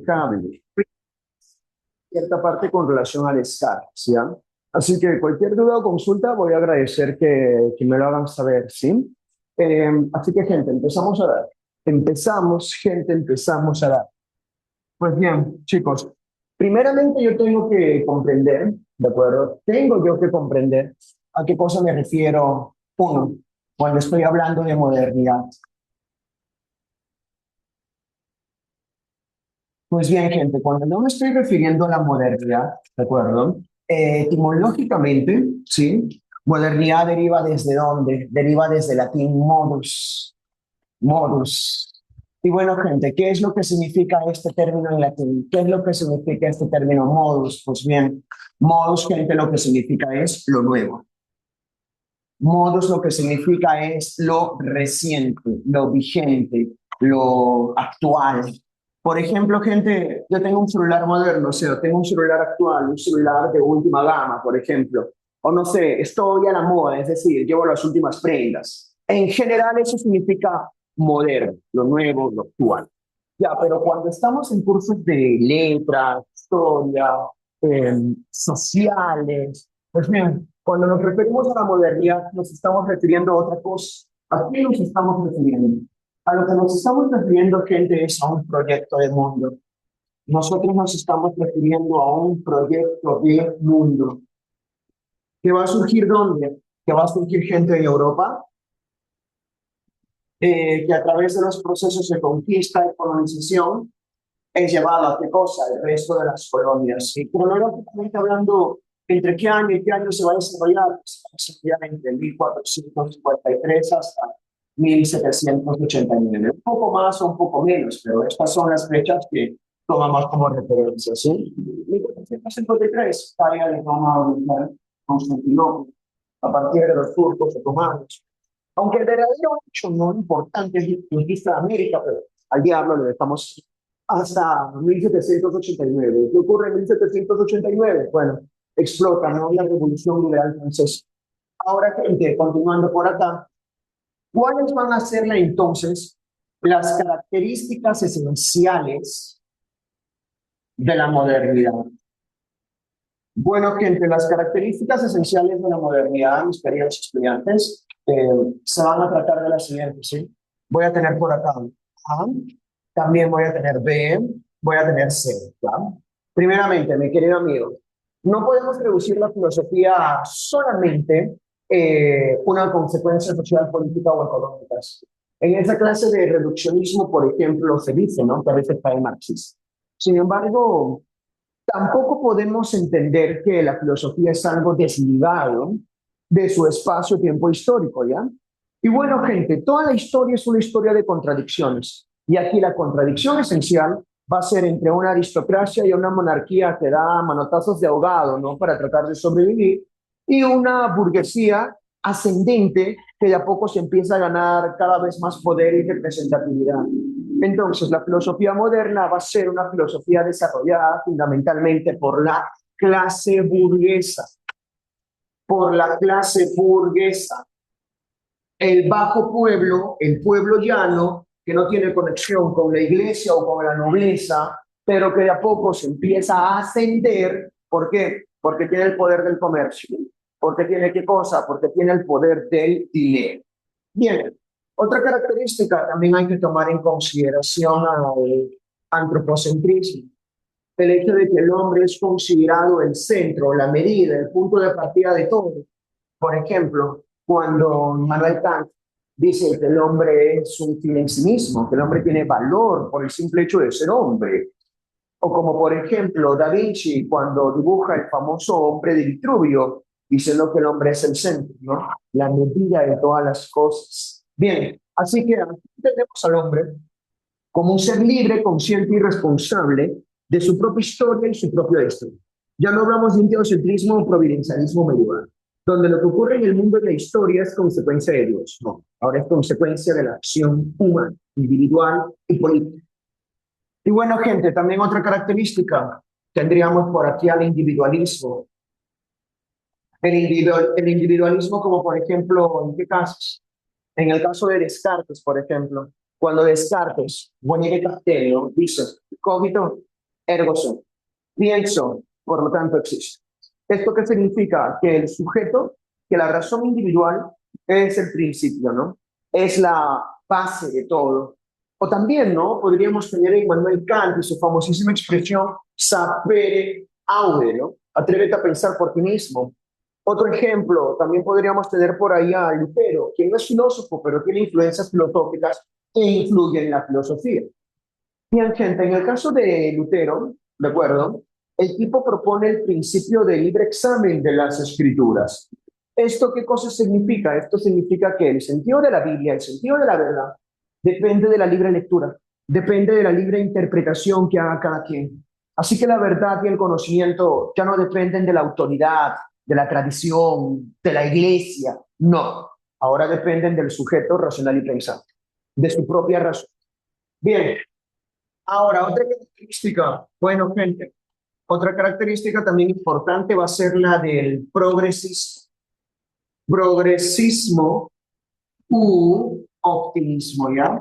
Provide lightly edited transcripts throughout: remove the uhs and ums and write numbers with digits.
impecable. Cierta parte con relación al Descartes, ¿ya? Así que cualquier duda o consulta voy a agradecer que me lo hagan saber, ¿sí? Así que, gente, empezamos a dar. Empezamos, gente, empezamos a dar. Pues bien, chicos, primeramente yo tengo que comprender, ¿de acuerdo? Tengo yo que comprender a qué cosa me refiero, uno, cuando estoy hablando de modernidad. Pues bien, gente, cuando no me estoy refiriendo a la modernidad, ¿de acuerdo? Etimológicamente, ¿sí? Modernidad deriva desde dónde? Deriva desde el latín modus, modus. Y bueno, gente, ¿qué es lo que significa este término en latín? ¿Qué es lo que significa este término modus? Pues bien, modus, gente, lo que significa es lo nuevo. Modus lo que significa es lo reciente, lo vigente, lo actual. Por ejemplo, gente, yo tengo un celular moderno, o sea, tengo un celular actual, un celular de última gama, por ejemplo. O no sé, estoy a la moda, es decir, llevo las últimas prendas. En general eso significa moderno, lo nuevo, lo actual. Ya, pero cuando estamos en cursos de letras, historia, sociales, pues bien, cuando nos referimos a la modernidad, nos estamos refiriendo a otra cosa. ¿A qué nos estamos refiriendo? A lo que nos estamos refiriendo, gente, es a un proyecto de mundo. Nosotros nos estamos refiriendo a un proyecto de mundo. ¿Que va a surgir dónde? Que va a surgir gente en Europa, que a través de los procesos de conquista y colonización es llevado a qué cosa, el resto de las colonias. Y cronológicamente hablando, ¿entre qué año y qué año se va a desarrollar? Se va a desarrollar entre 1453 hasta 1789. Un poco más o un poco menos, pero estas son las fechas que tomamos como referencia, ¿sí? 1453, cae de Roma oriental, Constantinopla, a partir de los turcos otomanos. Aunque el verdadero hecho no importante es la conquista de América, pero al diablo le dejamos hasta 1789. ¿Qué ocurre en 1789? Bueno, explota, ¿no?, la Revolución Liberal Francesa. Ahora, gente, continuando por acá, ¿cuáles van a ser entonces las características esenciales de la modernidad? Bueno, gente, las características esenciales de la modernidad, mis queridos estudiantes, se van a tratar de las siguientes, ¿sí? Voy a tener por acá A, también voy a tener B, voy a tener C, ¿ya? Primeramente, mi querido amigo, no podemos reducir la filosofía a solamente una consecuencia social, política o económica. En esa clase de reduccionismo, por ejemplo, se dice, ¿no?, que a veces cae marxista. Sin embargo, tampoco podemos entender que la filosofía es algo desligado de su espacio-tiempo histórico, ¿ya? Y bueno, gente, toda la historia es una historia de contradicciones. Y aquí la contradicción esencial va a ser entre una aristocracia y una monarquía que da manotazos de ahogado, ¿no?, para tratar de sobrevivir, y una burguesía ascendente que de a poco se empieza a ganar cada vez más poder y representatividad. Entonces, la filosofía moderna va a ser una filosofía desarrollada fundamentalmente por la clase burguesa, por la clase burguesa. El bajo pueblo, el pueblo llano, que no tiene conexión con la iglesia o con la nobleza, pero que de a poco se empieza a ascender. ¿Por qué? Porque tiene el poder del comercio. ¿Porque tiene qué cosa? Porque tiene el poder del dinero. Bien, otra característica también hay que tomar en consideración al antropocentrismo. El hecho de que el hombre es considerado el centro, la medida, el punto de partida de todo. Por ejemplo, cuando Manuel Kant dice que el hombre es un fin en sí mismo, que el hombre tiene valor por el simple hecho de ser hombre. O como por ejemplo Da Vinci cuando dibuja el famoso hombre de Vitruvio, diciendo que el hombre es el centro, ¿no?, la medida de todas las cosas. Bien, así que aquí tenemos al hombre como un ser libre, consciente y responsable de su propia historia y su propio destino. Ya no hablamos de un teocentrismo o providencialismo medieval, donde lo que ocurre en el mundo de la historia es consecuencia de Dios. No, ahora es consecuencia de la acción humana, individual y política. Y bueno, gente, también otra característica, tendríamos por aquí al individualismo. El individualismo como por ejemplo, ¿en qué casos? En el caso de Descartes, por ejemplo, cuando Descartes, Bonnier Cartelio, dice, cogito ergo sum. Pienso, por lo tanto existo. ¿Esto qué significa? Que el sujeto, que la razón individual es el principio, ¿no? Es la base de todo. O también, ¿no? Podríamos tener a Immanuel Kant y su famosísima expresión sapere aude, ¿no? Atrévete a pensar por ti mismo. Otro ejemplo, también podríamos tener por ahí a Lutero, quien no es filósofo, pero tiene influencias filosóficas que influyen en la filosofía. Bien, gente, en el caso de Lutero, ¿de acuerdo? El tipo propone el principio de libre examen de las escrituras. ¿Esto qué cosa significa? Esto significa que el sentido de la Biblia, el sentido de la verdad, depende de la libre lectura, depende de la libre interpretación que haga cada quien. Así que la verdad y el conocimiento ya no dependen de la autoridad, de la tradición, de la iglesia, no. Ahora dependen del sujeto racional y pensante, de su propia razón. Bien, ahora otra característica, bueno, gente, otra característica también importante va a ser la del progresismo. Progresismo u optimismo, ¿ya?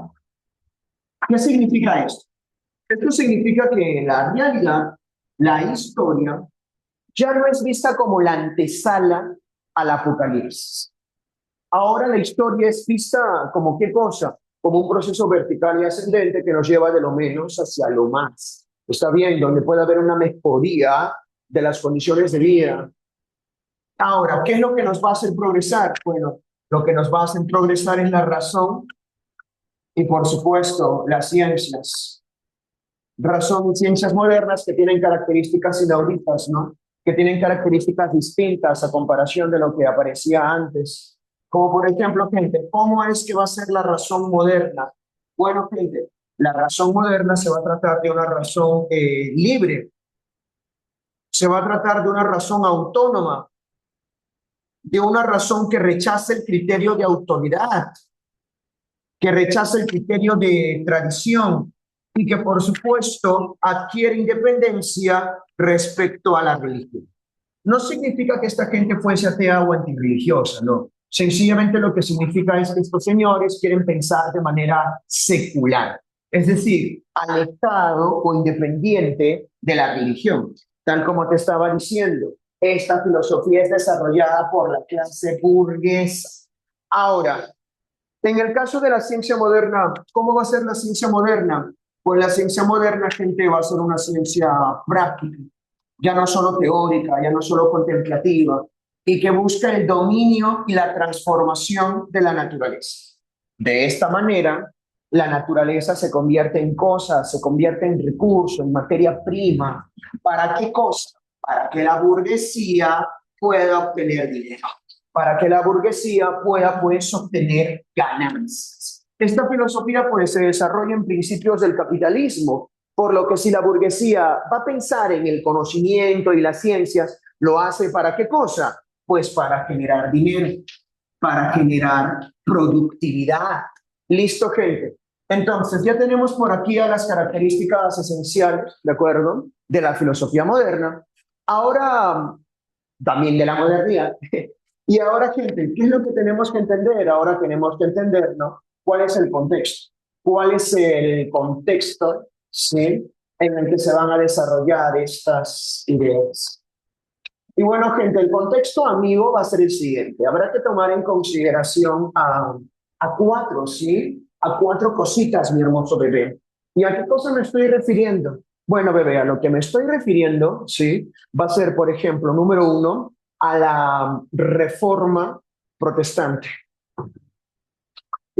¿Qué significa esto? Esto significa que la realidad, la historia, ya no es vista como la antesala al apocalipsis. Ahora la historia es vista como qué cosa, como un proceso vertical y ascendente que nos lleva de lo menos hacia lo más. Está bien, donde puede haber una mejoría de las condiciones de vida. Ahora, ¿qué es lo que nos va a hacer progresar? Bueno, lo que nos va a hacer progresar es la razón y, por supuesto, las ciencias. Razón y ciencias modernas que tienen características inauditas, ¿no? Que tienen características distintas a comparación de lo que aparecía antes. Como por ejemplo, gente, ¿cómo es que va a ser la razón moderna? Bueno, gente, la razón moderna se va a tratar de una razón libre, se va a tratar de una razón autónoma, de una razón que rechace el criterio de autoridad, que rechaza el criterio de tradición y que, por supuesto, adquiere independencia respecto a la religión. No significa que esta gente fuese atea o antirreligiosa, no. Sencillamente lo que significa es que estos señores quieren pensar de manera secular, es decir, alejado o independiente de la religión. Tal como te estaba diciendo, esta filosofía es desarrollada por la clase burguesa. Ahora, en el caso de la ciencia moderna, ¿cómo va a ser la ciencia moderna? Pues la ciencia moderna, gente, va a ser una ciencia práctica, ya no solo teórica, ya no solo contemplativa, y que busca el dominio y la transformación de la naturaleza. De esta manera, la naturaleza se convierte en cosas, se convierte en recurso, en materia prima. ¿Para qué cosa? Para que la burguesía pueda obtener dinero, para que la burguesía pueda pues obtener ganancias. Esta filosofía pues se desarrolla en principios del capitalismo, por lo que si la burguesía va a pensar en el conocimiento y las ciencias, ¿lo hace para qué cosa? Pues para generar dinero, para generar productividad. ¿Listo, gente? Entonces, ya tenemos por aquí a las características esenciales, ¿de acuerdo?, de la filosofía moderna. Ahora, también de la modernidad. Y ahora, gente, ¿qué es lo que tenemos que entender? Ahora tenemos que entender, ¿no? ¿Cuál es el contexto? ¿Cuál es el contexto, sí, en el que se van a desarrollar estas ideas? Y bueno, gente, el contexto, amigo, va a ser el siguiente. Habrá que tomar en consideración a cuatro, ¿sí? A cuatro cositas, mi hermoso bebé. ¿Y a qué cosa me estoy refiriendo? Bueno, bebé, a lo que me estoy refiriendo, ¿sí? Va a ser, por ejemplo, número uno, a la reforma protestante.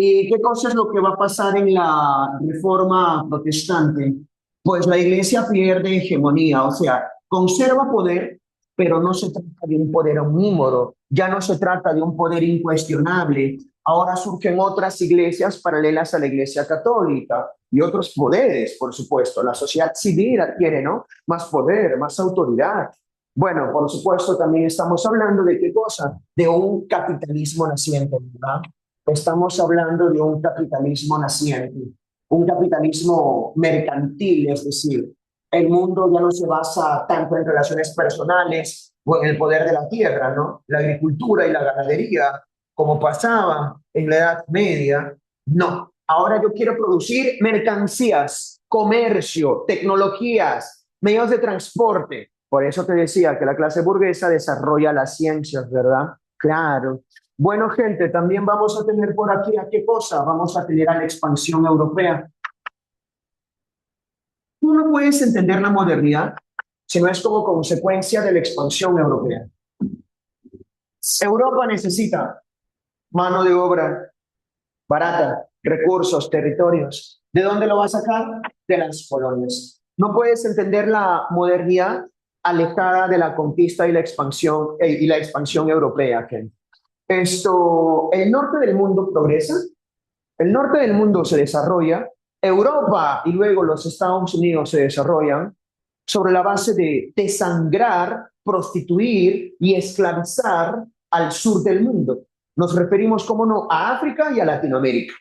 ¿Y qué cosa es lo que va a pasar en la reforma protestante? Pues la iglesia pierde hegemonía, o sea, conserva poder, pero no se trata de un poder omnímodo, ya no se trata de un poder incuestionable. Ahora surgen otras iglesias paralelas a la iglesia católica y otros poderes, por supuesto. La sociedad civil adquiere, ¿no?, más poder, más autoridad. Bueno, por supuesto, también estamos hablando de qué cosa, de un capitalismo naciente, ¿verdad? Estamos hablando de un capitalismo naciente, un capitalismo mercantil, es decir, el mundo ya no se basa tanto en relaciones personales o en el poder de la tierra, ¿no? La agricultura y la ganadería, como pasaba en la Edad Media, no. Ahora yo quiero producir mercancías, comercio, tecnologías, Medios de transporte. Por eso te decía que la clase burguesa desarrolla las ciencias, ¿verdad? Claro. Bueno, gente, también vamos a tener por aquí, ¿a qué cosa? Vamos a tener a la expansión europea. Tú no puedes entender la modernidad si no es como consecuencia de la expansión europea. Europa necesita mano de obra barata, recursos, territorios. ¿De dónde lo va a sacar? De las colonias. No puedes entender la modernidad alejada de la conquista y la expansión europea, Ken. El norte del mundo progresa, el norte del mundo se desarrolla, Europa y luego los Estados Unidos se desarrollan sobre la base de desangrar, prostituir y esclavizar al sur del mundo. Nos referimos, cómo no, a África y a Latinoamérica.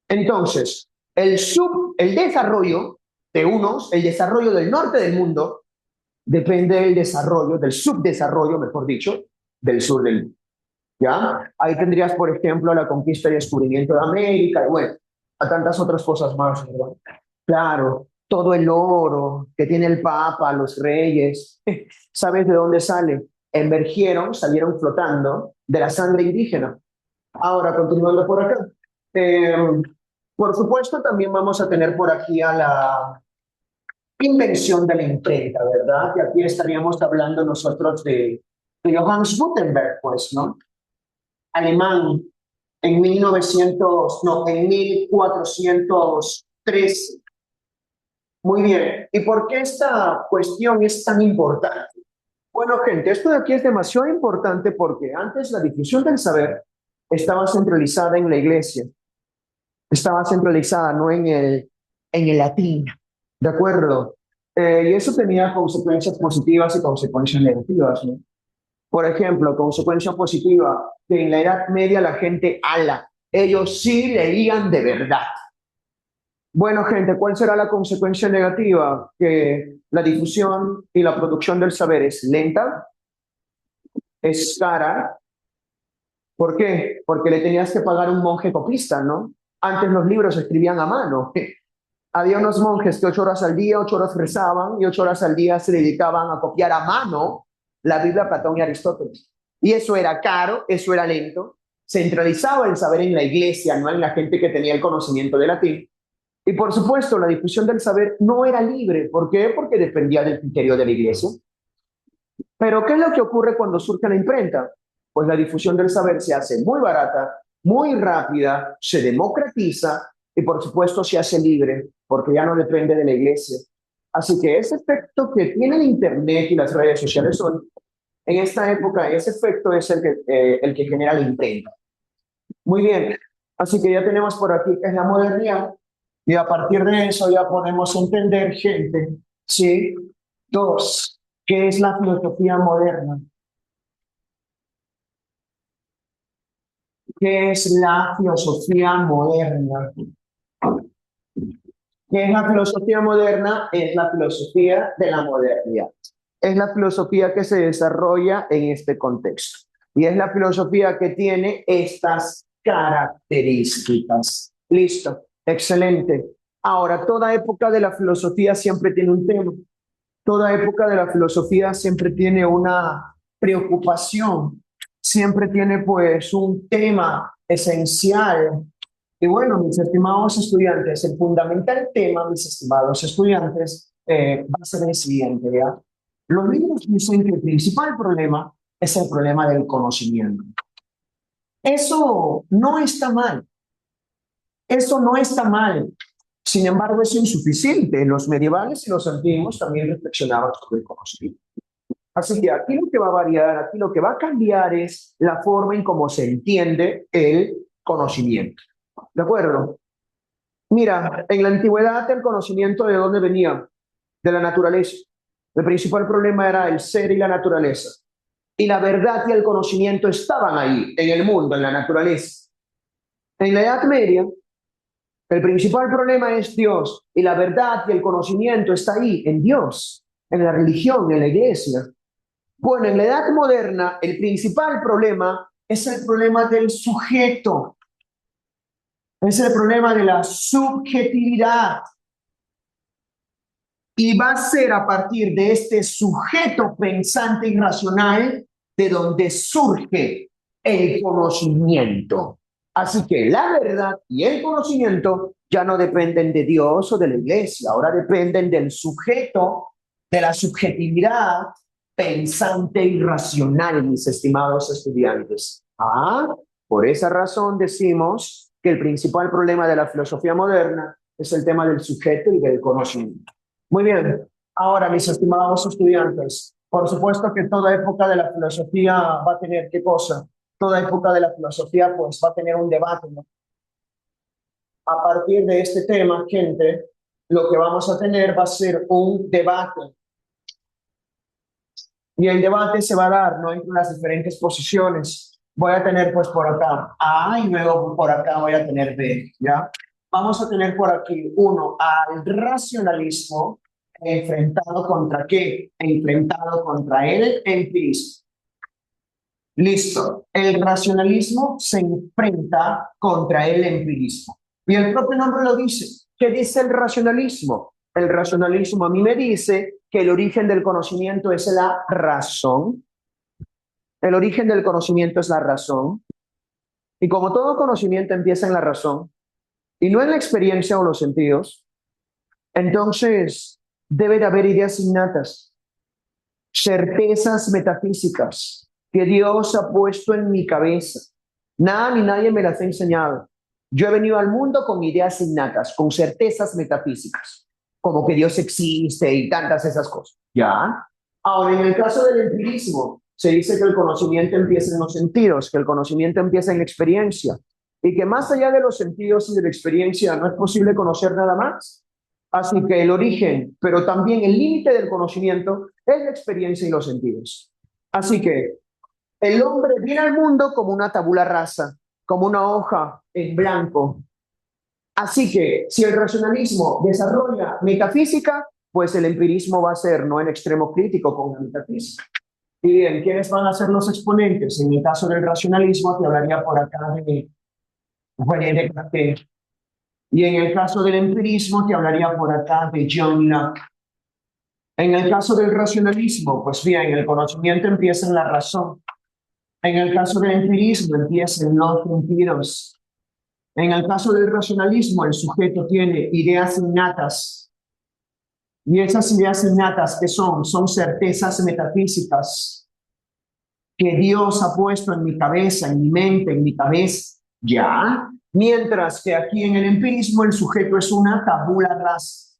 Entonces, el desarrollo de unos, el desarrollo del norte del mundo, depende del desarrollo, del subdesarrollo, mejor dicho, del sur del mundo. ¿Ya? Ahí tendrías, por ejemplo, la conquista y descubrimiento de América, y bueno, a tantas otras cosas más, ¿verdad? Claro, todo el oro que tiene el Papa, los reyes, ¿sabes de dónde sale? Salieron flotando de la sangre indígena. Ahora, continuando por acá. Eh, por supuesto, también vamos a tener por aquí a la invención de la imprenta, ¿verdad? Y aquí estaríamos hablando nosotros de Johannes Gutenberg, pues, ¿no? Alemán, en 1900, no, en 1413. Muy bien. ¿Y por qué esta cuestión es tan importante? Bueno, gente, esto de aquí es demasiado importante porque antes la difusión del saber estaba centralizada en la iglesia, estaba centralizada no en el latín, ¿de acuerdo? Y eso tenía consecuencias positivas y consecuencias negativas, ¿no? Por ejemplo, consecuencia positiva, que en la Edad Media la gente ala, ellos sí leían de verdad. Bueno, gente, ¿cuál será la consecuencia negativa? Que la difusión y la producción del saber es lenta, es cara. ¿Por qué? Porque le tenías que pagar un monje copista, ¿no? Antes los libros se escribían a mano. Había unos monjes que 8 horas al día, 8 horas rezaban y 8 horas al día se dedicaban a copiar a mano la Biblia, Platón y Aristóteles. Y eso era caro, eso era lento. Centralizaba el saber en la iglesia, no en la gente que tenía el conocimiento de latín. Y por supuesto, la difusión del saber no era libre. ¿Por qué? Porque dependía del criterio de la iglesia. Pero ¿qué es lo que ocurre cuando surge la imprenta? Pues la difusión del saber se hace muy barata, muy rápida, se democratiza y por supuesto se hace libre, porque ya no depende de la iglesia. Así que ese efecto que tiene el Internet y las redes sociales hoy, en esta época, ese efecto es el que genera la imprenta. Muy bien, así que ya tenemos por aquí que es la modernidad y a partir de eso ya podemos entender, gente, ¿sí? Dos, ¿qué es la filosofía moderna? ¿Qué es la filosofía moderna? ¿Qué es la filosofía moderna? Es la filosofía de la modernidad. Es la filosofía que se desarrolla en este contexto. Y es la filosofía que tiene estas características. Listo, excelente. Ahora, toda época de la filosofía siempre tiene un tema. Toda época de la filosofía siempre tiene una preocupación, siempre tiene pues un tema esencial. Y bueno, mis estimados estudiantes, el fundamental tema, mis estimados estudiantes, va a ser el siguiente, ¿ya? Los libros dicen que el principal problema es el problema del conocimiento. Eso no está mal, eso no está mal. Sin embargo, es insuficiente. Los medievales y los antiguos también reflexionaban sobre el conocimiento. Así que aquí lo que va a variar, aquí lo que va a cambiar es la forma en cómo se entiende el conocimiento. ¿De acuerdo? Mira, en la antigüedad el conocimiento ¿de dónde venía? De la naturaleza. El principal problema era el ser y la naturaleza. Y la verdad y el conocimiento estaban ahí, en el mundo, en la naturaleza. En la Edad Media, el principal problema es Dios y la verdad y el conocimiento está ahí, en Dios, en la religión, en la iglesia. Bueno, en la edad moderna, el principal problema es el problema del sujeto, es el problema de la subjetividad. Y va a ser a partir de este sujeto pensante y racional de donde surge el conocimiento. Así que la verdad y el conocimiento ya no dependen de Dios o de la iglesia, ahora dependen del sujeto, de la subjetividad pensante y racional, mis estimados estudiantes. Por esa razón decimos que el principal problema de la filosofía moderna es el tema del sujeto y del conocimiento. Muy bien, ahora mis estimados estudiantes, por supuesto que toda época de la filosofía va a tener, ¿qué cosa? Toda época de la filosofía pues va a tener un debate, ¿no? A partir de este tema, gente, lo que vamos a tener va a ser un debate. Y el debate se va a dar, ¿no?, entre las diferentes posiciones. Voy a tener pues por acá A y luego por acá voy a tener B, ¿ya? Vamos a tener por aquí uno al racionalismo enfrentado contra ¿qué? Enfrentado contra el empirismo. Listo. El racionalismo se enfrenta contra el empirismo. Y el propio nombre lo dice. ¿Qué dice el racionalismo? El racionalismo a mí me dice que el origen del conocimiento es la razón. El origen del conocimiento es la razón. Y como todo conocimiento empieza en la razón y no en la experiencia o los sentidos, entonces debe de haber ideas innatas, certezas metafísicas que Dios ha puesto en mi cabeza. Nada ni nadie me las ha enseñado. Yo he venido al mundo con ideas innatas, con certezas metafísicas, como que Dios existe y tantas esas cosas. ¿Ya? Ahora, en el caso del empirismo, se dice que el conocimiento empieza en los sentidos, que el conocimiento empieza en la experiencia, y que más allá de los sentidos y de la experiencia no es posible conocer nada más. Así que el origen, pero también el límite del conocimiento es la experiencia y los sentidos. Así que el hombre viene al mundo como una tabula rasa, como una hoja en blanco. Así que si el racionalismo desarrolla metafísica, pues el empirismo va a ser no en extremo crítico con la metafísica. Y bien, ¿quiénes van a ser los exponentes? En el caso del racionalismo, te hablaría por acá de René Descartes. Y en el caso del empirismo, te hablaría por acá de John Locke. En el caso del racionalismo, pues bien, el conocimiento empieza en la razón. En el caso del empirismo, empieza en los sentidos. En el caso del racionalismo, el sujeto tiene ideas innatas. Y esas ideas innatas, ¿qué son? Son certezas metafísicas que Dios ha puesto en mi cabeza, en mi mente, en mi cabeza. ¿Ya? Mientras que aquí en el empirismo, el sujeto es una tabula rasa,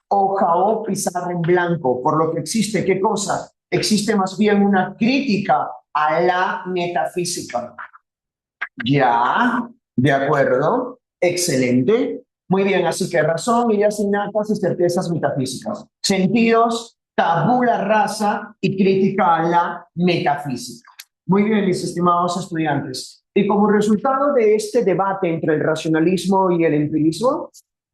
hoja o pizarra en blanco, por lo que existe, ¿qué cosa? Existe más bien una crítica a la metafísica. ¿Ya? ¿De acuerdo? Excelente. Muy bien, así que razón, ideas innatas y certezas metafísicas. Sentidos, tabula rasa y crítica a la metafísica. Muy bien, mis estimados estudiantes. Y como resultado de este debate entre el racionalismo y el empirismo,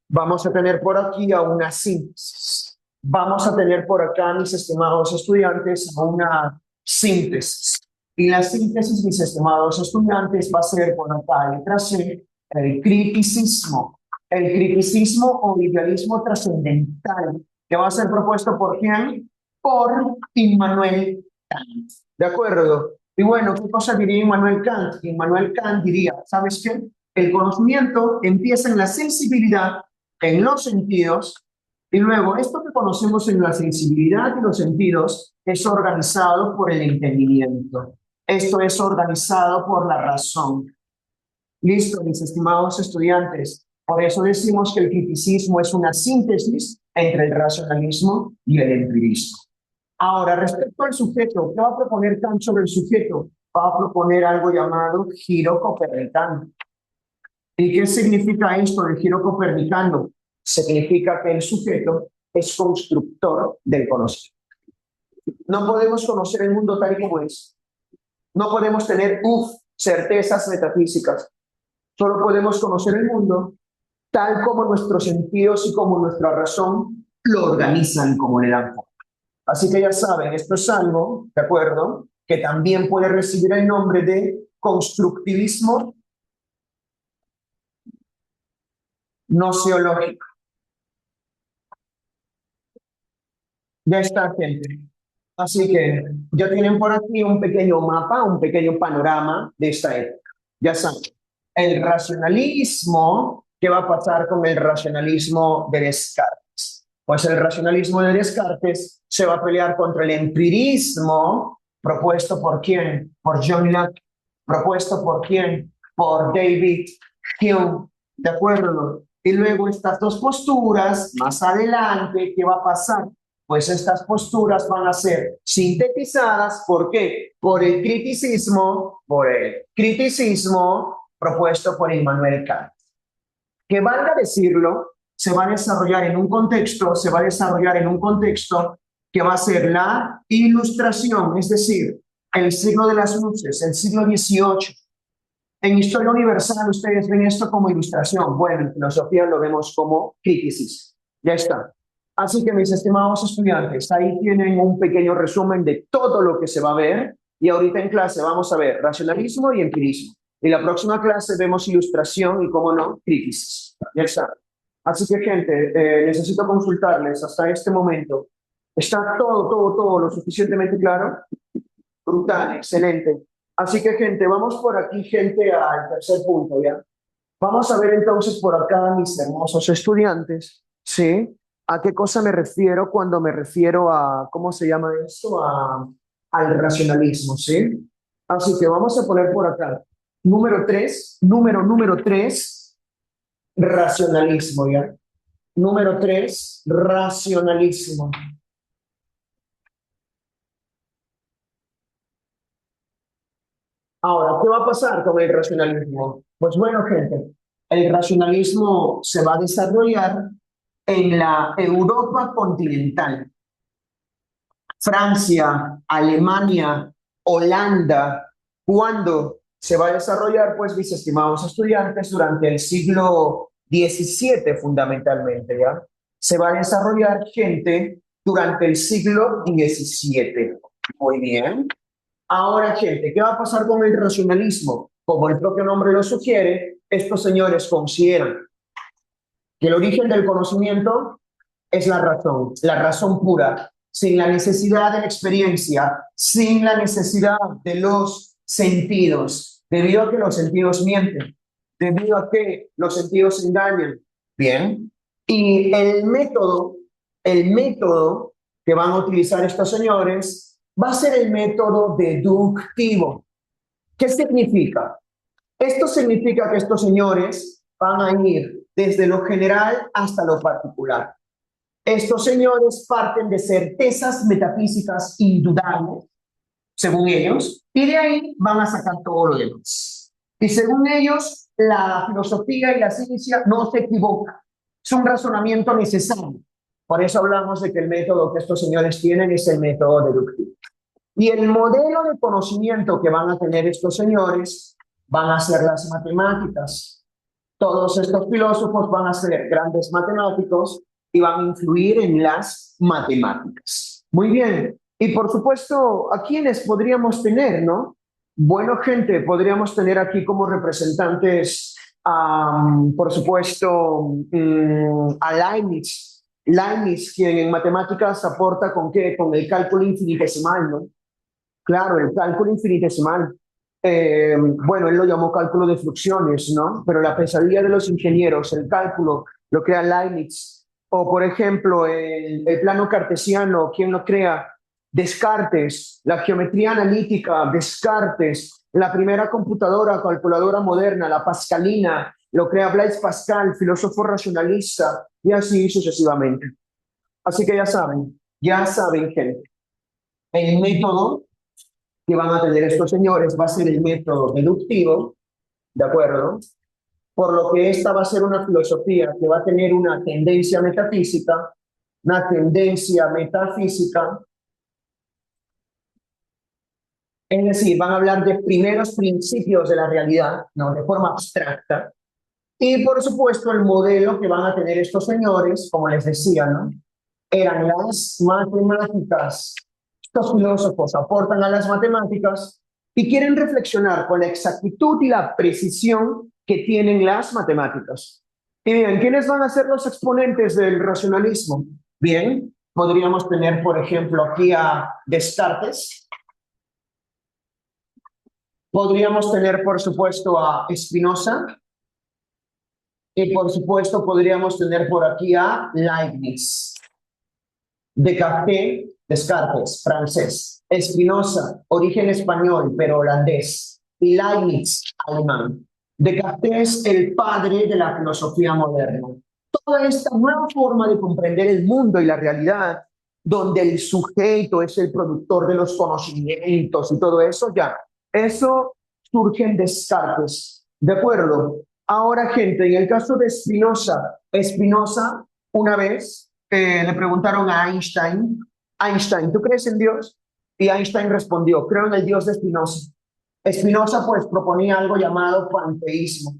vamos a tener por aquí a una síntesis. Vamos a tener por acá, mis estimados estudiantes, a una síntesis. Y la síntesis, mis estimados estudiantes, va a ser por acá, letra C, el criticismo. El criticismo o idealismo trascendental, que va a ser propuesto por quién? Por Immanuel Kant. ¿De acuerdo? Y bueno, ¿qué cosa diría Immanuel Kant? Immanuel Kant diría, ¿sabes qué? El conocimiento empieza en la sensibilidad, en los sentidos, y luego esto que conocemos en la sensibilidad y los sentidos es organizado por el entendimiento. Esto es organizado por la razón. Listo, mis estimados estudiantes. Por eso decimos que el criticismo es una síntesis entre el racionalismo y el empirismo. Ahora, respecto al sujeto, ¿qué va a proponer Kant sobre el sujeto? Va a proponer algo llamado giro copernicano. ¿Y qué significa esto del giro copernicano? Significa que el sujeto es constructor del conocimiento. No podemos conocer el mundo tal y como es. No podemos tener, certezas metafísicas. Solo podemos conocer el mundo tal como nuestros sentidos y como nuestra razón lo organizan, como le dan forma. Así que ya saben, esto es algo, ¿de acuerdo?, que también puede recibir el nombre de constructivismo nociológico. Ya está, gente. Así que ya tienen por aquí un pequeño mapa, un pequeño panorama de esta época. Ya saben, el racionalismo, ¿qué va a pasar con el racionalismo de Descartes? Pues el racionalismo de Descartes se va a pelear contra el empirismo propuesto por quién? Por John Locke. ¿Propuesto por quién? Por David Hume. ¿De acuerdo? Y luego estas dos posturas, más adelante, ¿qué va a pasar? Pues estas posturas van a ser sintetizadas, ¿por qué? Por el criticismo propuesto por Immanuel Kant. Que valga decirlo, se va a desarrollar en un contexto, se va a desarrollar en un contexto que va a ser la Ilustración, es decir, el siglo de las luces, el siglo XVIII. En historia universal ustedes ven esto como ilustración. Bueno, en filosofía lo vemos como criticismo. Ya está. Así que mis estimados estudiantes, ahí tienen un pequeño resumen de todo lo que se va a ver. Y ahorita en clase vamos a ver racionalismo y empirismo. Y la próxima clase vemos ilustración y, cómo no, criticismo. Ya está. Así que, gente, necesito consultarles hasta este momento. ¿Está todo lo suficientemente claro? Brutal, excelente. Así que, gente, vamos por aquí, gente, al tercer punto, ¿ya? Vamos a ver entonces por acá, mis hermosos estudiantes, ¿sí? ¿A qué cosa me refiero cuando me refiero a, ¿cómo se llama esto? Al racionalismo, ¿sí? Así que vamos a poner por acá. Número tres, racionalismo, ¿ya? Número 3, racionalismo. Ahora, ¿qué va a pasar con el racionalismo? Pues bueno, gente, el racionalismo se va a desarrollar en la Europa continental. Francia, Alemania, Holanda. ¿Cuándo se va a desarrollar? Pues, mis estimados estudiantes, durante el siglo XVII fundamentalmente, ¿ya? Se va a desarrollar, gente, durante el siglo XVII. Muy bien. Ahora, gente, ¿qué va a pasar con el racionalismo? Como el propio nombre lo sugiere, estos señores consideran que el origen del conocimiento es la razón pura, sin la necesidad de la experiencia, sin la necesidad de los sentidos, debido a que los sentidos mienten, debido a que los sentidos engañan. Bien. Y el método que van a utilizar estos señores va a ser el método deductivo. ¿Qué significa? Esto significa que estos señores van a ir desde lo general hasta lo particular. Estos señores parten de certezas metafísicas indudables, según ellos, y de ahí van a sacar todo lo demás. Y según ellos, la filosofía y la ciencia no se equivocan. Es un razonamiento necesario. Por eso hablamos de que el método que estos señores tienen es el método deductivo. Y el modelo de conocimiento que van a tener estos señores van a ser las matemáticas. Todos estos filósofos van a ser grandes matemáticos y van a influir en las matemáticas. Muy bien. Y por supuesto, ¿a quiénes podríamos tener, no? Bueno, gente, podríamos tener aquí como representantes, por supuesto, a Leibniz. Leibniz, quien en matemáticas aporta con qué? Con el cálculo infinitesimal, ¿no? Claro, el cálculo infinitesimal. Bueno, él lo llamó cálculo de fluxiones, ¿no? Pero la pesadilla de los ingenieros, el cálculo, lo crea Leibniz. O, por ejemplo, el plano cartesiano, ¿quién lo crea? Descartes. La geometría analítica, Descartes. La primera computadora, calculadora moderna, la pascalina, lo crea Blaise Pascal, filósofo racionalista, y así sucesivamente. Así que ya saben, gente. El método que van a tener estos señores va a ser el método deductivo, ¿de acuerdo? Por lo que esta va a ser una filosofía que va a tener una tendencia metafísica, es decir, van a hablar de primeros principios de la realidad, ¿no? De forma abstracta. Y por supuesto el modelo que van a tener estos señores, como les decía, ¿no? Eran las matemáticas. Estos filósofos aportan a las matemáticas y quieren reflexionar con la exactitud y la precisión que tienen las matemáticas. Y bien, ¿quiénes van a ser los exponentes del racionalismo? Bien, Podríamos tener, por ejemplo, aquí a Descartes. Podríamos tener, por supuesto, a Spinoza. Y, por supuesto, podríamos tener por aquí a Leibniz. Descartes, francés. Spinoza, origen español, pero holandés. Y Leibniz, alemán. Descartes, el padre de la filosofía moderna. Toda esta nueva forma de comprender el mundo y la realidad, donde el sujeto es el productor de los conocimientos y todo eso, ya, eso surge en Descartes. ¿De acuerdo? Ahora, gente, en el caso de Spinoza, una vez le preguntaron a Einstein, ¿tú crees en Dios? Y Einstein respondió, creo en el Dios de Spinoza. Spinoza pues proponía algo llamado panteísmo.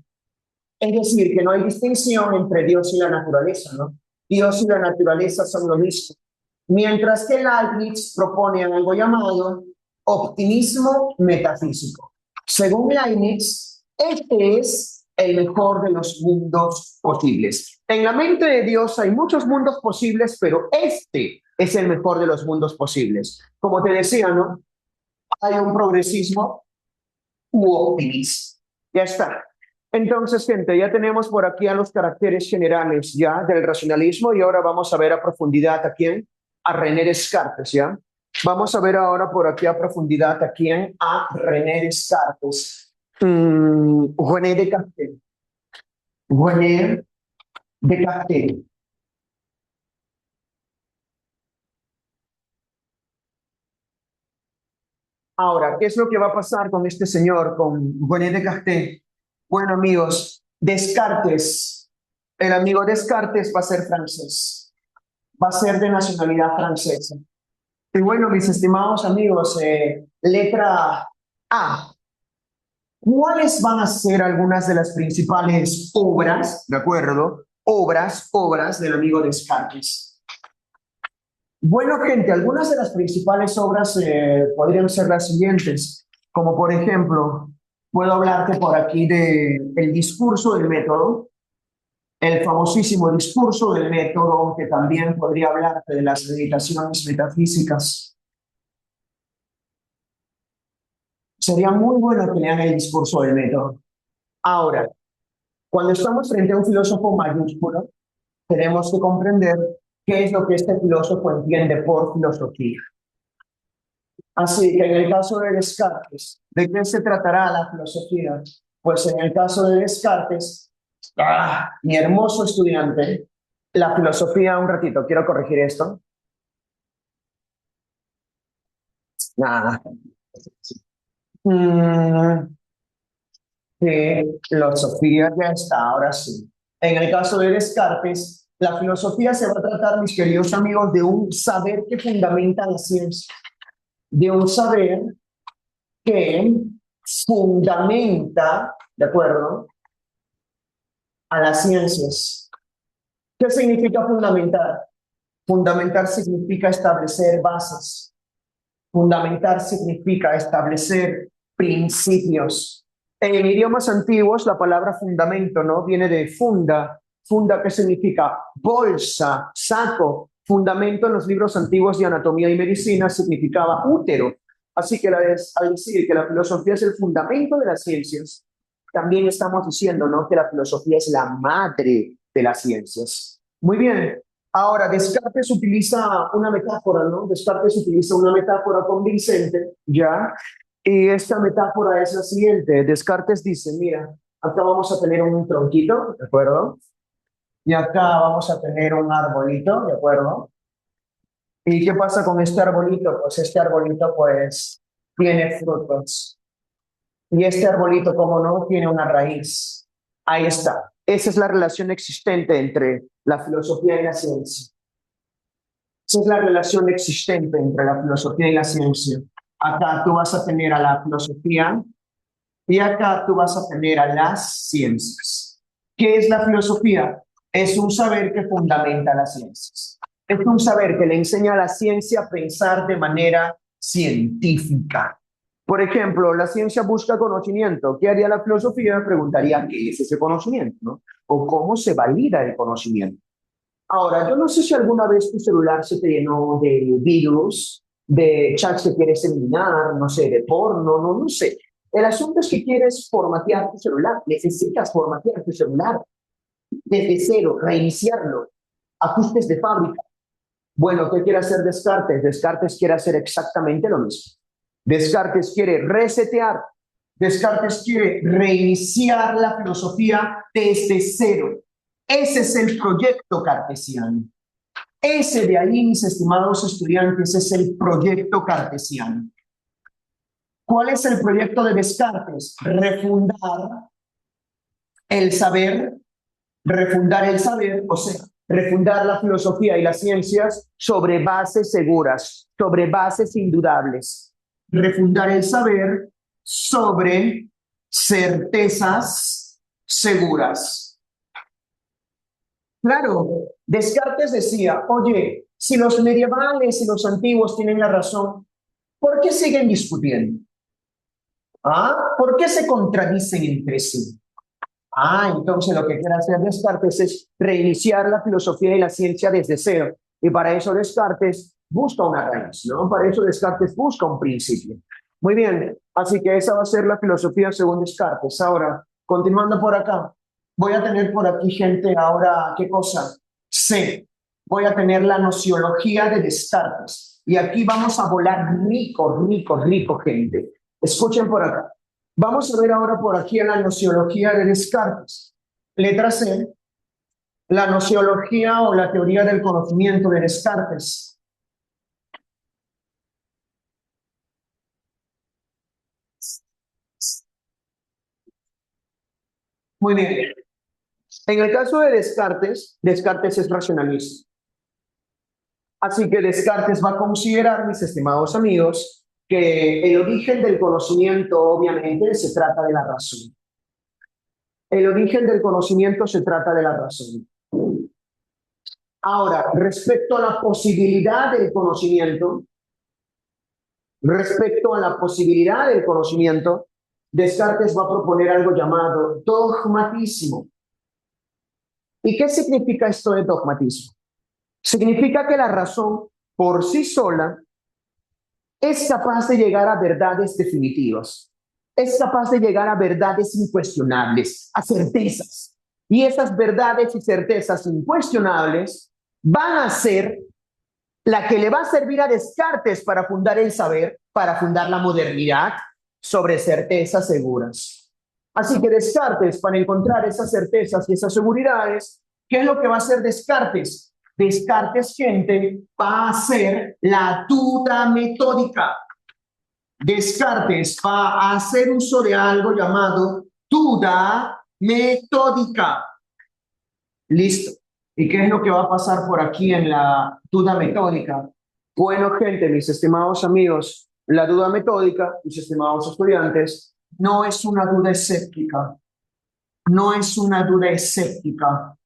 Es decir, que no hay distinción entre Dios y la naturaleza, ¿no? Dios y la naturaleza son lo mismo. Mientras que Leibniz propone algo llamado optimismo metafísico. Según Leibniz, este es el mejor de los mundos posibles. En la mente de Dios hay muchos mundos posibles, pero este es el mejor de los mundos posibles. Como te decía, ¿no? Hay un progresismo u optimismo. Ya está. Entonces, gente, ya tenemos por aquí a los caracteres generales ya del racionalismo y ahora vamos a ver a profundidad a quién, a René Descartes, ¿ya? Vamos a ver ahora por aquí a profundidad a quién, a René Descartes. René Descartes. René Descartes. Ahora, ¿qué es lo que va a pasar con este señor, con René Descartes? Bueno, amigos, Descartes, el amigo Descartes va a ser francés, va a ser de nacionalidad francesa. Y bueno, mis estimados amigos, letra A. ¿Cuáles van a ser algunas de las principales obras, de acuerdo? Obras del amigo Descartes. Bueno, gente, algunas de las principales obras podrían ser las siguientes, como por ejemplo, puedo hablarte por aquí de el discurso del método, el famosísimo discurso del método, que también podría hablarte de las meditaciones metafísicas. Sería muy bueno que lean el discurso del método. Ahora, cuando estamos frente a un filósofo mayúsculo, tenemos que comprender qué es lo que este filósofo entiende por filosofía. Así que en el caso de Descartes, ¿de qué se tratará la filosofía? Pues en el caso de Descartes, mi hermoso estudiante, la filosofía, un ratito, quiero corregir esto. Nada. Filosofía ya está, ahora sí. En el caso de Descartes, la filosofía se va a tratar, mis queridos amigos, de un saber que fundamenta la ciencia, de un saber que fundamenta, ¿de acuerdo?, a las ciencias. ¿Qué significa fundamentar? Fundamentar significa establecer bases. Fundamentar significa establecer principios. En idiomas antiguos, la palabra fundamento, ¿no? Viene de funda. Funda, ¿qué significa? Bolsa, saco. Fundamento en los libros antiguos de anatomía y medicina significaba útero. Así que al decir que la filosofía es el fundamento de las ciencias, también estamos diciendo, ¿no?, que la filosofía es la madre de las ciencias. Muy bien. Ahora, Descartes utiliza una metáfora, ¿no? Descartes utiliza una metáfora convincente, ¿ya? Y esta metáfora es la siguiente. Descartes dice, mira, acá vamos a tener un tronquito, ¿de acuerdo? Y acá vamos a tener un arbolito, ¿de acuerdo? ¿Y qué pasa con este arbolito? Pues este arbolito, pues, tiene frutos. Y este arbolito, como no, tiene una raíz. Ahí está. Esa es la relación existente entre la filosofía y la ciencia. Esa es la relación existente entre la filosofía y la ciencia. Acá tú vas a tener a la filosofía y acá tú vas a tener a las ciencias. ¿Qué es la filosofía? Es un saber que fundamenta las ciencias. Es un saber que le enseña a la ciencia a pensar de manera científica. Por ejemplo, la ciencia busca conocimiento. ¿Qué haría la filosofía? Preguntaría qué es ese conocimiento, ¿no? O cómo se valida el conocimiento. Ahora, yo no sé si alguna vez tu celular se te llenó de virus, de chats que quieres eliminar, no sé, de porno, no sé. El asunto es que quieres formatear tu celular, necesitas formatear tu celular desde cero, reiniciarlo, ajustes de fábrica. Bueno, ¿qué quiere hacer Descartes? Descartes quiere hacer exactamente lo mismo. Descartes quiere resetear, Descartes quiere reiniciar la filosofía desde cero. Ese es el proyecto cartesiano. Ese de ahí, mis estimados estudiantes, es el proyecto cartesiano. ¿Cuál es el proyecto de Descartes? Refundar el saber, o sea, refundar la filosofía y las ciencias sobre bases seguras, sobre bases indudables. Refundar el saber sobre certezas seguras. Claro, Descartes decía, oye, si los medievales y los antiguos tienen la razón, ¿por qué siguen discutiendo? ¿Ah? ¿Por qué se contradicen entre sí? Entonces lo que quiere hacer Descartes es reiniciar la filosofía y la ciencia desde cero. Y para eso Descartes busca una raíz, ¿no? Para eso Descartes busca un principio. Muy bien, así que esa va a ser la filosofía según Descartes. Ahora, continuando por acá, voy a tener por aquí gente ahora, ¿qué cosa? C. Voy a tener la nociología de Descartes. Y aquí vamos a volar rico, gente. Escuchen por acá. Vamos a ver ahora por aquí en la nociología de Descartes. Letra C, la nociología o la teoría del conocimiento de Descartes. Muy bien. En el caso de Descartes, Descartes es racionalista. Así que Descartes va a considerar, mis estimados amigos, que el origen del conocimiento obviamente se trata de la razón. El origen del conocimiento se trata de la razón. Ahora, respecto a la posibilidad del conocimiento, Descartes va a proponer algo llamado dogmatismo. ¿Y qué significa esto de dogmatismo? Significa que la razón por sí sola es capaz de llegar a verdades definitivas, es capaz de llegar a verdades incuestionables, a certezas. Y esas verdades y certezas incuestionables van a ser la que le va a servir a Descartes para fundar el saber, para fundar la modernidad sobre certezas seguras. Así que Descartes, para encontrar esas certezas y esas seguridades, ¿qué es lo que va a hacer Descartes? Descartes, gente, va a hacer la duda metódica. Descartes va a hacer uso de algo llamado duda metódica. Listo. ¿Y qué es lo que va a pasar por aquí en la duda metódica? Bueno, gente, mis estimados amigos, la duda metódica, mis estimados estudiantes, no es una duda escéptica. No es una duda escéptica.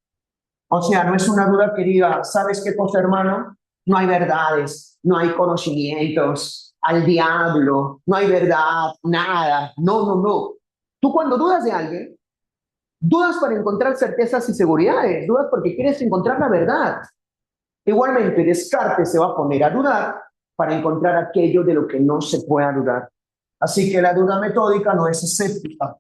O sea, no es una duda que diga, ¿sabes qué cosa, hermano? No hay verdades, no hay conocimientos, al diablo, no hay verdad, nada. No. Tú cuando dudas de alguien, dudas para encontrar certezas y seguridades, dudas porque quieres encontrar la verdad. Igualmente, Descartes se va a poner a dudar para encontrar aquello de lo que no se pueda dudar. Así que la duda metódica no es escéptica.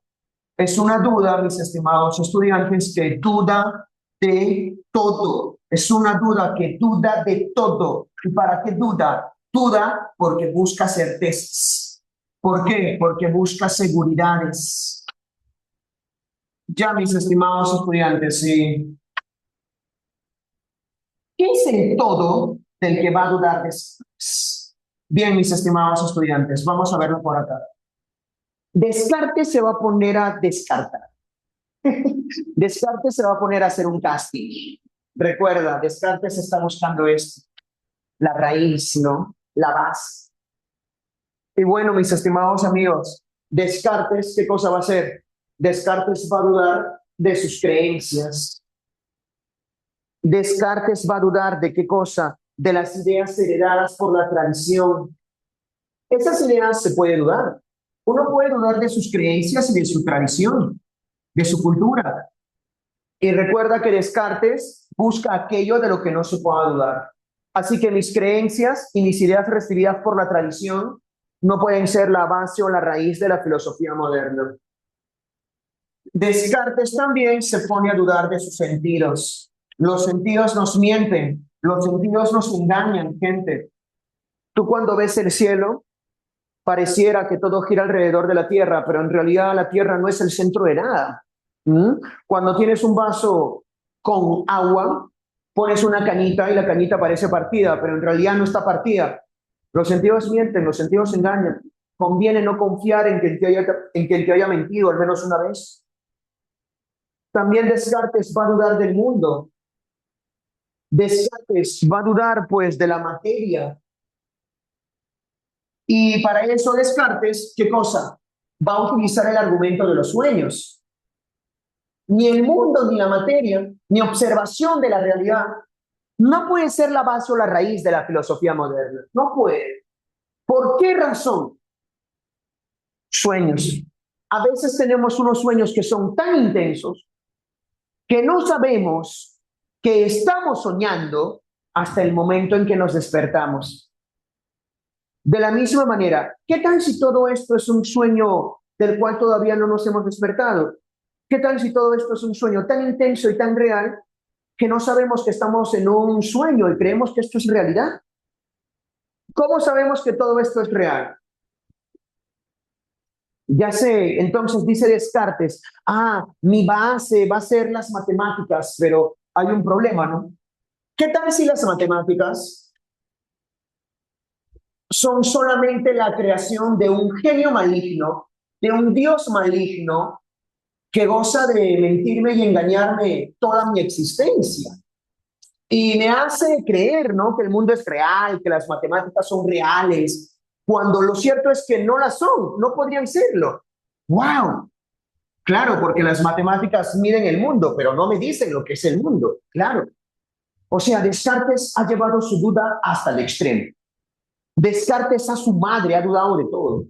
Es una duda, mis estimados estudiantes, que duda de todo. Es una duda que duda de todo. ¿Y para qué duda? Duda porque busca certezas. ¿Por qué? Porque busca seguridades. Ya, mis estimados estudiantes, sí. ¿Qué es el todo del que va a dudar Descartes? Bien, mis estimados estudiantes, vamos a verlo por acá. Descartes se va a poner a descartar. Descartes se va a poner a hacer un casting. Recuerda, Descartes está buscando esto, la raíz, ¿no? La base. Y bueno, mis estimados amigos, Descartes, ¿qué cosa va a hacer? Descartes va a dudar de sus creencias. Descartes va a dudar de qué cosa, de las ideas heredadas por la tradición. Esas ideas se puede dudar. Uno puede dudar de sus creencias y de su tradición, de su cultura. Y recuerda que Descartes busca aquello de lo que no se pueda dudar. Así que mis creencias y mis ideas recibidas por la tradición no pueden ser la base o la raíz de la filosofía moderna. Descartes también se pone a dudar de sus sentidos. Los sentidos nos mienten, los sentidos nos engañan, gente. Tú cuando ves el cielo, pareciera que todo gira alrededor de la Tierra, pero en realidad la Tierra no es el centro de nada. Cuando tienes un vaso con agua, pones una cañita y la cañita parece partida, pero en realidad no está partida. Los sentidos mienten, los sentidos engañan. Conviene no confiar en quien te haya mentido al menos una vez. También Descartes va a dudar del mundo. Descartes va a dudar, pues, de la materia. Y para eso Descartes, ¿qué cosa? Va a utilizar el argumento de los sueños. Ni el mundo, ni la materia, ni observación de la realidad no puede ser la base o la raíz de la filosofía moderna. No puede. ¿Por qué razón? Sueños. A veces tenemos unos sueños que son tan intensos que no sabemos que estamos soñando hasta el momento en que nos despertamos. De la misma manera, ¿qué tal si todo esto es un sueño del cual todavía no nos hemos despertado? ¿Qué tal si todo esto es un sueño tan intenso y tan real que no sabemos que estamos en un sueño y creemos que esto es realidad? ¿Cómo sabemos que todo esto es real? Ya sé, entonces dice Descartes, mi base va a ser las matemáticas, pero hay un problema, ¿no? ¿Qué tal si las matemáticas son solamente la creación de un genio maligno, de un dios maligno que goza de mentirme y engañarme toda mi existencia? Y me hace creer, ¿no?, que el mundo es real, que las matemáticas son reales, cuando lo cierto es que no las son, no podrían serlo. ¡Wow! Claro, porque las matemáticas miden el mundo, pero no me dicen lo que es el mundo, claro. O sea, Descartes ha llevado su duda hasta el extremo. Descartes a su madre ha dudado de todo.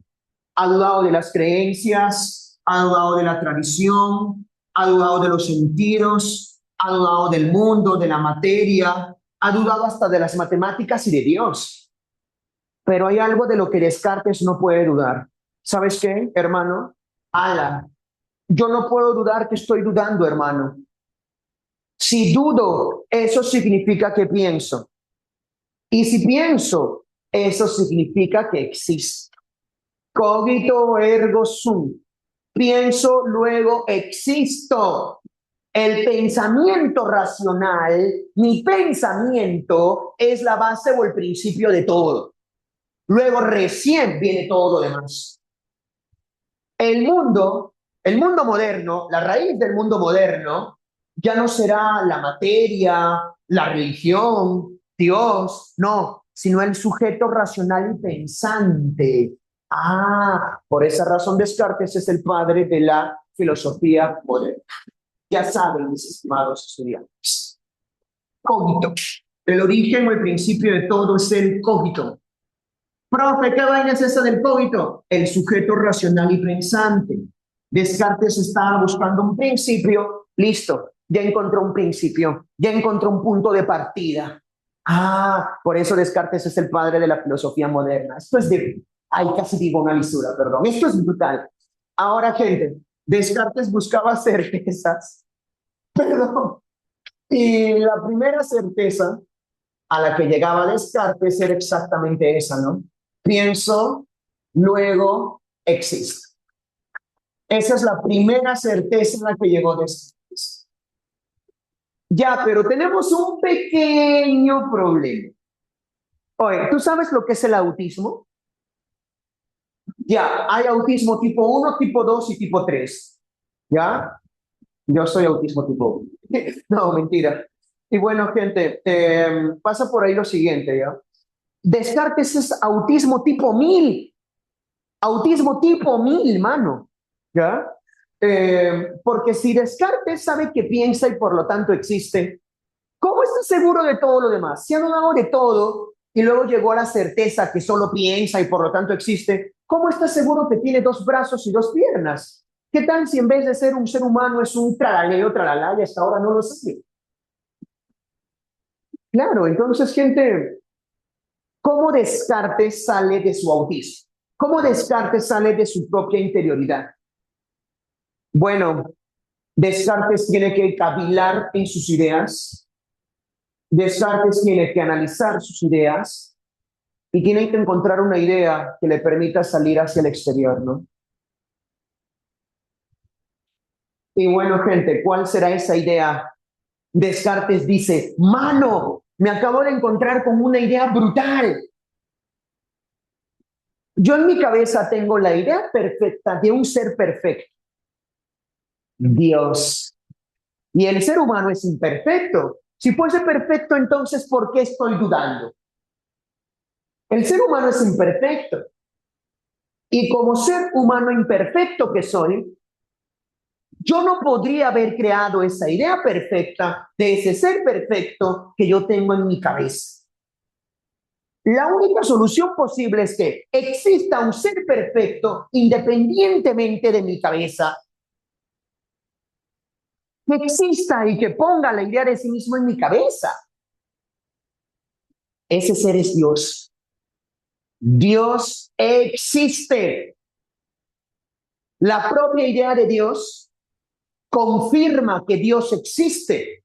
Ha dudado de las creencias, ha dudado de la tradición, ha dudado de los sentidos, ha dudado del mundo, de la materia, ha dudado hasta de las matemáticas y de Dios. Pero hay algo de lo que Descartes no puede dudar. ¿Sabes qué, hermano? Yo no puedo dudar que estoy dudando, hermano. Si dudo, eso significa que pienso. Y si pienso, eso significa que existo. Cogito ergo sum. Pienso, luego existo. El pensamiento racional, mi pensamiento, es la base o el principio de todo. Luego recién viene todo lo demás. El mundo moderno, la raíz del mundo moderno, ya no será la materia, la religión, Dios, no, sino el sujeto racional y pensante. Por esa razón Descartes es el padre de la filosofía moderna. Ya saben, mis estimados estudiantes. Cogito. El origen o el principio de todo es el cogito. Profe, ¿qué vaina es esa del cogito? El sujeto racional y pensante. Descartes estaba buscando un principio, listo, ya encontró un principio, ya encontró un punto de partida. Por eso Descartes es el padre de la filosofía moderna. Esto es casi digo una lisura, perdón. Esto es brutal. Ahora, gente, Descartes buscaba certezas, perdón, y la primera certeza a la que llegaba Descartes era exactamente esa, ¿no? Pienso, luego existo. Esa es la primera certeza en la que llegó Descartes. Ya, pero tenemos un pequeño problema. Oye, ¿tú sabes lo que es el autismo? Ya, hay autismo tipo 1, tipo 2 y tipo 3. ¿Ya? Yo soy autismo tipo 1. No, mentira. Y bueno, gente, pasa por ahí lo siguiente, ¿ya? Descartes es autismo tipo 1000. Autismo tipo 1000, mano. ¿Ya? Porque si Descartes sabe que piensa y por lo tanto existe, ¿cómo está seguro de todo lo demás? Si ha dudado de todo y luego llegó a la certeza que solo piensa y por lo tanto existe, ¿cómo está seguro que tiene 2 brazos y 2 piernas? ¿Qué tal si en vez de ser un ser humano es un tralaleo, tralala y hasta ahora no lo sabe? Claro, entonces, gente, ¿cómo Descartes sale de su autismo? ¿Cómo Descartes sale de su propia interioridad? Bueno, Descartes tiene que cavilar en sus ideas, Descartes tiene que analizar sus ideas y tiene que encontrar una idea que le permita salir hacia el exterior, ¿no? Y bueno, gente, ¿cuál será esa idea? Descartes dice, mano, me acabo de encontrar con una idea brutal. Yo en mi cabeza tengo la idea perfecta de un ser perfecto, Dios. Y el ser humano es imperfecto. Si fuese perfecto, entonces, ¿por qué estoy dudando? El ser humano es imperfecto. Y como ser humano imperfecto que soy, yo no podría haber creado esa idea perfecta de ese ser perfecto que yo tengo en mi cabeza. La única solución posible es que exista un ser perfecto independientemente de mi cabeza, que exista y que ponga la idea de sí mismo en mi cabeza. Ese ser es Dios. Dios existe. La propia idea de Dios confirma que Dios existe.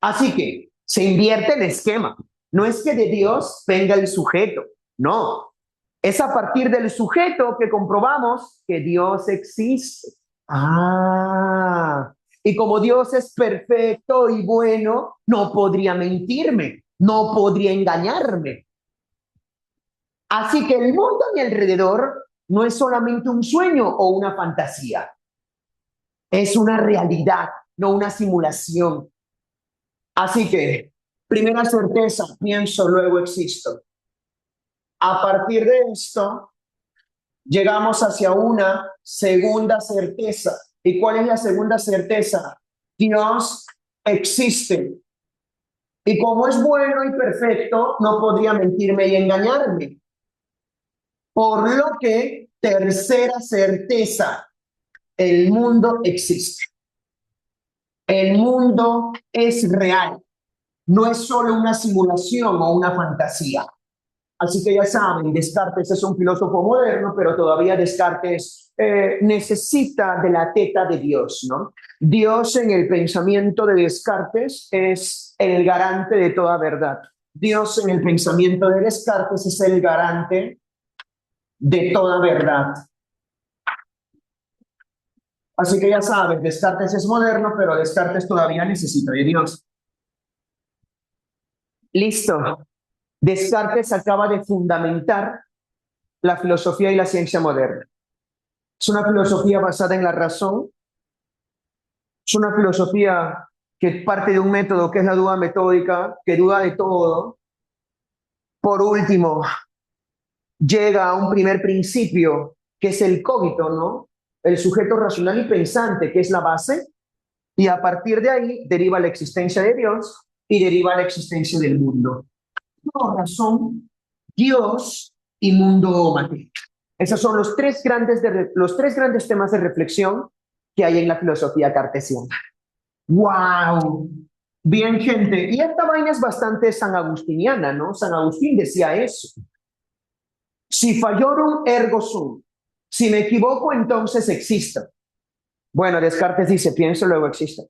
Así que se invierte el esquema. No es que de Dios venga el sujeto, no. Es a partir del sujeto que comprobamos que Dios existe. Ah, y como Dios es perfecto y bueno, no podría mentirme, no podría engañarme. Así que el mundo a mi alrededor no es solamente un sueño o una fantasía, es una realidad, no una simulación. Así que, primera certeza, pienso, luego existo. A partir de esto, llegamos hacia una segunda certeza. ¿Y cuál es la segunda certeza? Dios existe. Y como es bueno y perfecto, no podría mentirme y engañarme. Por lo que, tercera certeza, el mundo existe. El mundo es real. No es solo una simulación o una fantasía. Así que ya saben, Descartes es un filósofo moderno, pero todavía Descartes necesita de la teta de Dios, ¿no? Dios en el pensamiento de Descartes es el garante de toda verdad. Dios en el pensamiento de Descartes es el garante de toda verdad. Así que ya saben, Descartes es moderno, pero Descartes todavía necesita de Dios. Listo. Descartes acaba de fundamentar la filosofía y la ciencia moderna. Es una filosofía basada en la razón, es una filosofía que parte de un método que es la duda metódica, que duda de todo. Por último, llega a un primer principio, que es el cogito, ¿no? El sujeto racional y pensante, que es la base, y a partir de ahí deriva la existencia de Dios y deriva la existencia del mundo. Por razón, Dios y mundo material. Esos son los tres grandes temas de reflexión que hay en la filosofía cartesiana. ¡Wow! Bien, gente. Y esta vaina es bastante sanagustiniana, ¿no? San Agustín decía eso. Si fallorum ergo sum. Si me equivoco, entonces existo. Bueno, Descartes dice, pienso, luego existo.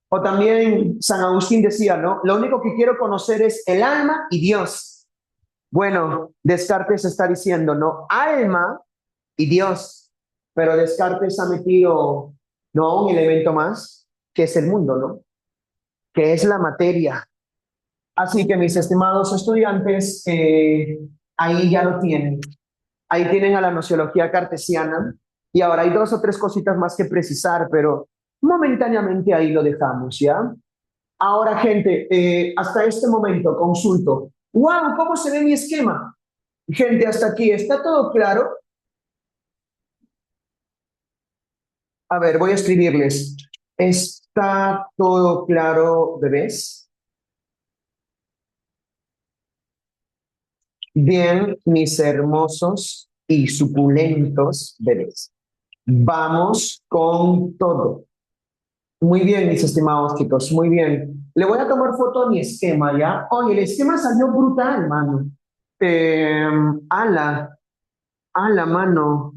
O también San Agustín decía, ¿no? Lo único que quiero conocer es el alma y Dios. Bueno, Descartes está diciendo, ¿no? Alma y Dios. Pero Descartes ha metido, ¿no? Un elemento más, que es el mundo, ¿no? Que es la materia. Así que mis estimados estudiantes, ahí ya lo tienen. Ahí tienen a la nociología cartesiana. Y ahora hay dos o tres cositas más que precisar, pero momentáneamente ahí lo dejamos, ¿ya? Ahora, gente, hasta este momento consulto. ¡Wow! ¿Cómo se ve mi esquema? Gente, hasta aquí, ¿está todo claro? A ver, voy a escribirles. ¿Está todo claro, bebés? Bien, mis hermosos y suculentos bebés. Vamos con todo. Muy bien, mis estimados chicos, muy bien. Le voy a tomar foto a mi esquema, ¿ya? Oye, el esquema salió brutal, mano. Eh, ala, ala, mano.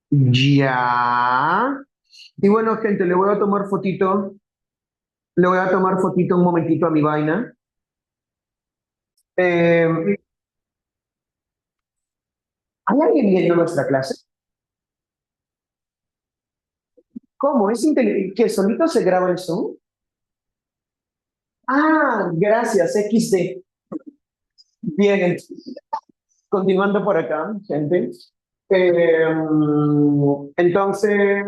Ya. Y bueno, gente, le voy a tomar fotito. Le voy a tomar fotito un momentito a mi vaina. Eh, ¿Hay alguien viendo nuestra clase? ¿Cómo? ¿Es que solito se graba el Zoom? Ah, gracias, XD. Bien, continuando por acá, gente. Eh, entonces,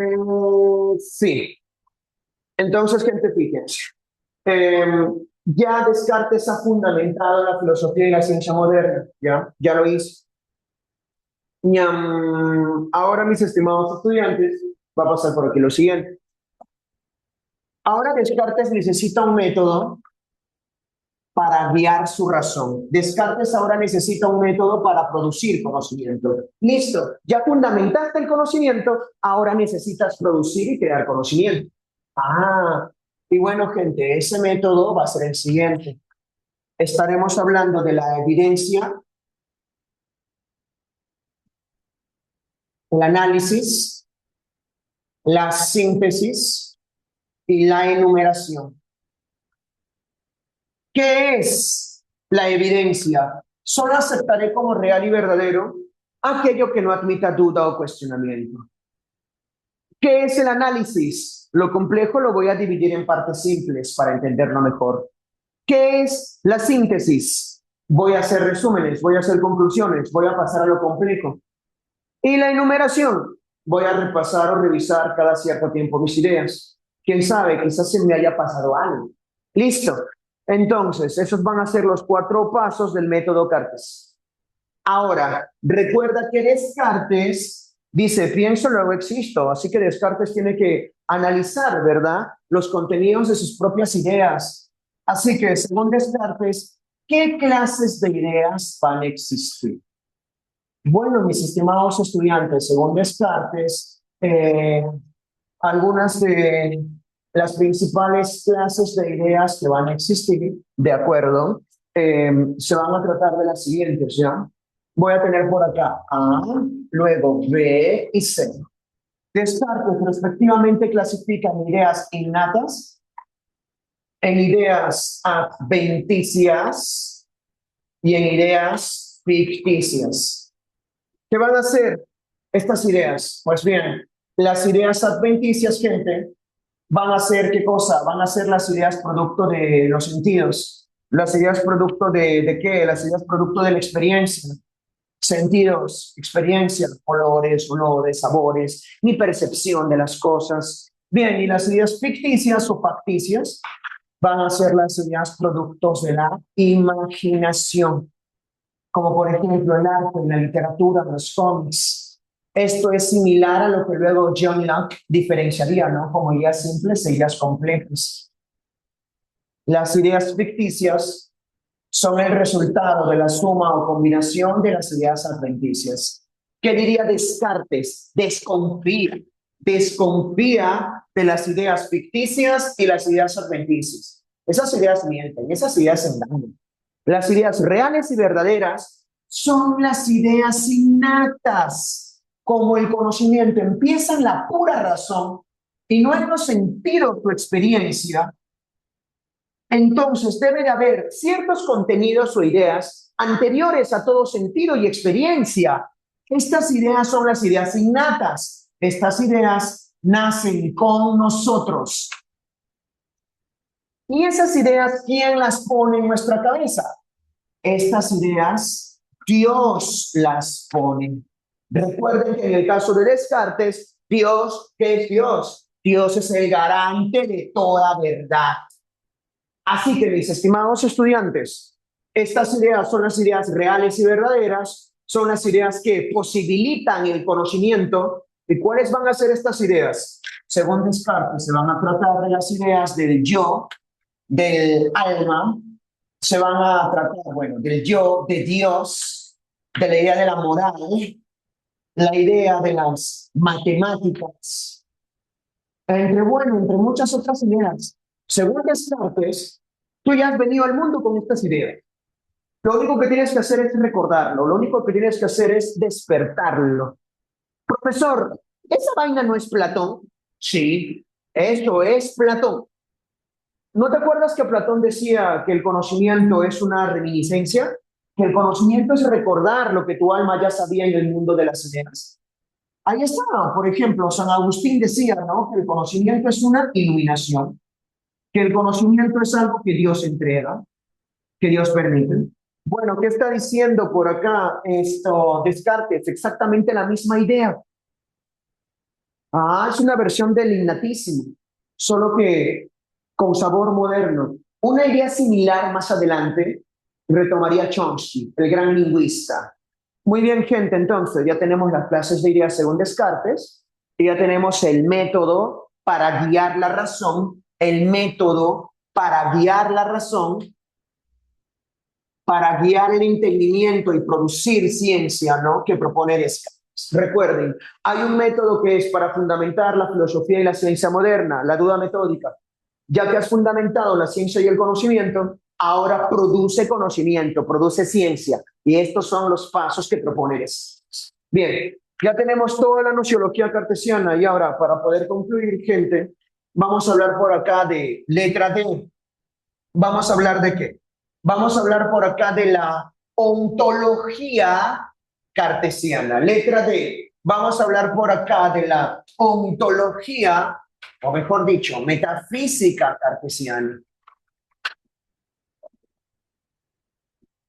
sí. Entonces, gente, fíjense. Eh, ya Descartes ha fundamentado la filosofía y la ciencia moderna, ya lo hizo. Ahora, mis estimados estudiantes, va a pasar por aquí lo siguiente. Ahora Descartes necesita un método para guiar su razón. Descartes ahora necesita un método para producir conocimiento. Listo, ya fundamentaste el conocimiento, ahora necesitas producir y crear conocimiento. Ah, y bueno, gente, ese método va a ser el siguiente. Estaremos hablando de la evidencia, el análisis, la síntesis y la enumeración. ¿Qué es la evidencia? Solo aceptaré como real y verdadero aquello que no admita duda o cuestionamiento. ¿Qué es el análisis? Lo complejo lo voy a dividir en partes simples para entenderlo mejor. ¿Qué es la síntesis? Voy a hacer resúmenes, voy a hacer conclusiones, voy a pasar a lo complejo. Y la enumeración, voy a repasar o revisar cada cierto tiempo mis ideas. Quién sabe, quizás se me haya pasado algo. Listo. Entonces, esos van a ser los 4 pasos del método Cartes. Ahora, recuerda que Descartes dice, pienso, luego existo. Así que Descartes tiene que analizar, ¿verdad?, los contenidos de sus propias ideas. Así que, según Descartes, ¿qué clases de ideas van a existir? Bueno, mis estimados estudiantes, según Descartes, algunas de las principales clases de ideas que van a existir, de acuerdo, se van a tratar de las siguientes, ¿ya? Voy a tener por acá A, luego B y C. Descartes respectivamente clasifican ideas innatas, en ideas adventicias y en ideas ficticias. ¿Qué van a hacer estas ideas? Pues bien, las ideas adventicias, gente, van a ser, ¿qué cosa? Van a ser las ideas producto de los sentidos. Las ideas producto ¿de qué? Las ideas producto de la experiencia. Sentidos, experiencia, colores, olores, sabores, mi percepción de las cosas. Bien, y las ideas ficticias o facticias van a ser las ideas productos de la imaginación, como por ejemplo el arte, la literatura, los cómics. Esto es similar a lo que luego John Locke diferenciaría, ¿no?, como ideas simples e ideas complejas. Las ideas ficticias son el resultado de la suma o combinación de las ideas adventicias. ¿Qué diría Descartes? Desconfía. Desconfía de las ideas ficticias y las ideas adventicias. Esas ideas mienten, esas ideas engañan. Las ideas reales y verdaderas son las ideas innatas, como el conocimiento empieza en la pura razón y no en los sentidos de tu experiencia. Entonces debe de haber ciertos contenidos o ideas anteriores a todo sentido y experiencia. Estas ideas son las ideas innatas. Estas ideas nacen con nosotros. Y esas ideas, ¿quién las pone en nuestra cabeza? Estas ideas, Dios las pone. Recuerden que en el caso de Descartes, Dios, ¿qué es Dios? Dios es el garante de toda verdad. Así que, mis estimados estudiantes, estas ideas son las ideas reales y verdaderas, son las ideas que posibilitan el conocimiento. ¿Y cuáles van a ser estas ideas? Según Descartes, se van a tratar de las ideas del yo, del alma, se van a tratar, bueno, del yo, de Dios, de la idea de la moral, la idea de las matemáticas, entre muchas otras ideas. Según Descartes, tú ya has venido al mundo con estas ideas. Lo único que tienes que hacer es recordarlo, lo único que tienes que hacer es despertarlo. Profesor, ¿esa vaina no es Platón? Sí, eso es Platón. ¿No te acuerdas que Platón decía que el conocimiento es una reminiscencia? Que el conocimiento es recordar lo que tu alma ya sabía en el mundo de las ideas. Ahí está, por ejemplo, San Agustín decía, ¿no?, que el conocimiento es una iluminación, que el conocimiento es algo que Dios entrega, que Dios permite. Bueno, ¿qué está diciendo por acá esto Descartes? Exactamente la misma idea. Es una versión del innatísimo, solo que con sabor moderno. Una idea similar más adelante retomaría Chomsky, el gran lingüista. Muy bien, gente, entonces ya tenemos las clases de ideas según Descartes y ya tenemos el método para guiar la razón, el método para guiar la razón, para guiar el entendimiento y producir ciencia, ¿no?, que propone Descartes. Recuerden, hay un método que es para fundamentar la filosofía y la ciencia moderna, la duda metódica. Ya que has fundamentado la ciencia y el conocimiento, ahora produce conocimiento, produce ciencia. Y estos son los pasos que propone Descartes. Bien, ya tenemos toda la nociología cartesiana y ahora, para poder concluir, gente, vamos a hablar por acá de letra D. ¿Vamos a hablar de qué? Vamos a hablar por acá de la ontología cartesiana. Letra D. Vamos a hablar por acá de la ontología, o mejor dicho, metafísica cartesiana.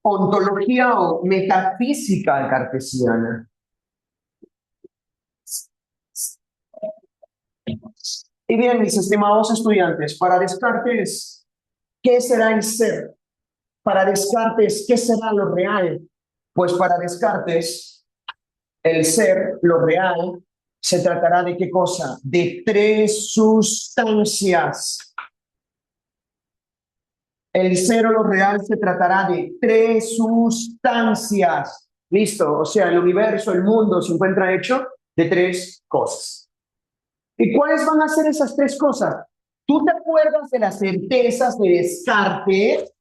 Ontología o metafísica cartesiana. Y bien, mis estimados estudiantes, para Descartes, ¿qué será el ser? Para Descartes, ¿qué será lo real? Pues para Descartes, el ser, lo real, se tratará de ¿qué cosa? De tres sustancias. El ser o lo real se tratará de tres sustancias. Listo, o sea, el universo, el mundo se encuentra hecho de tres cosas. ¿Y cuáles van a ser esas tres cosas? ¿Tú te acuerdas de las certezas de Descartes?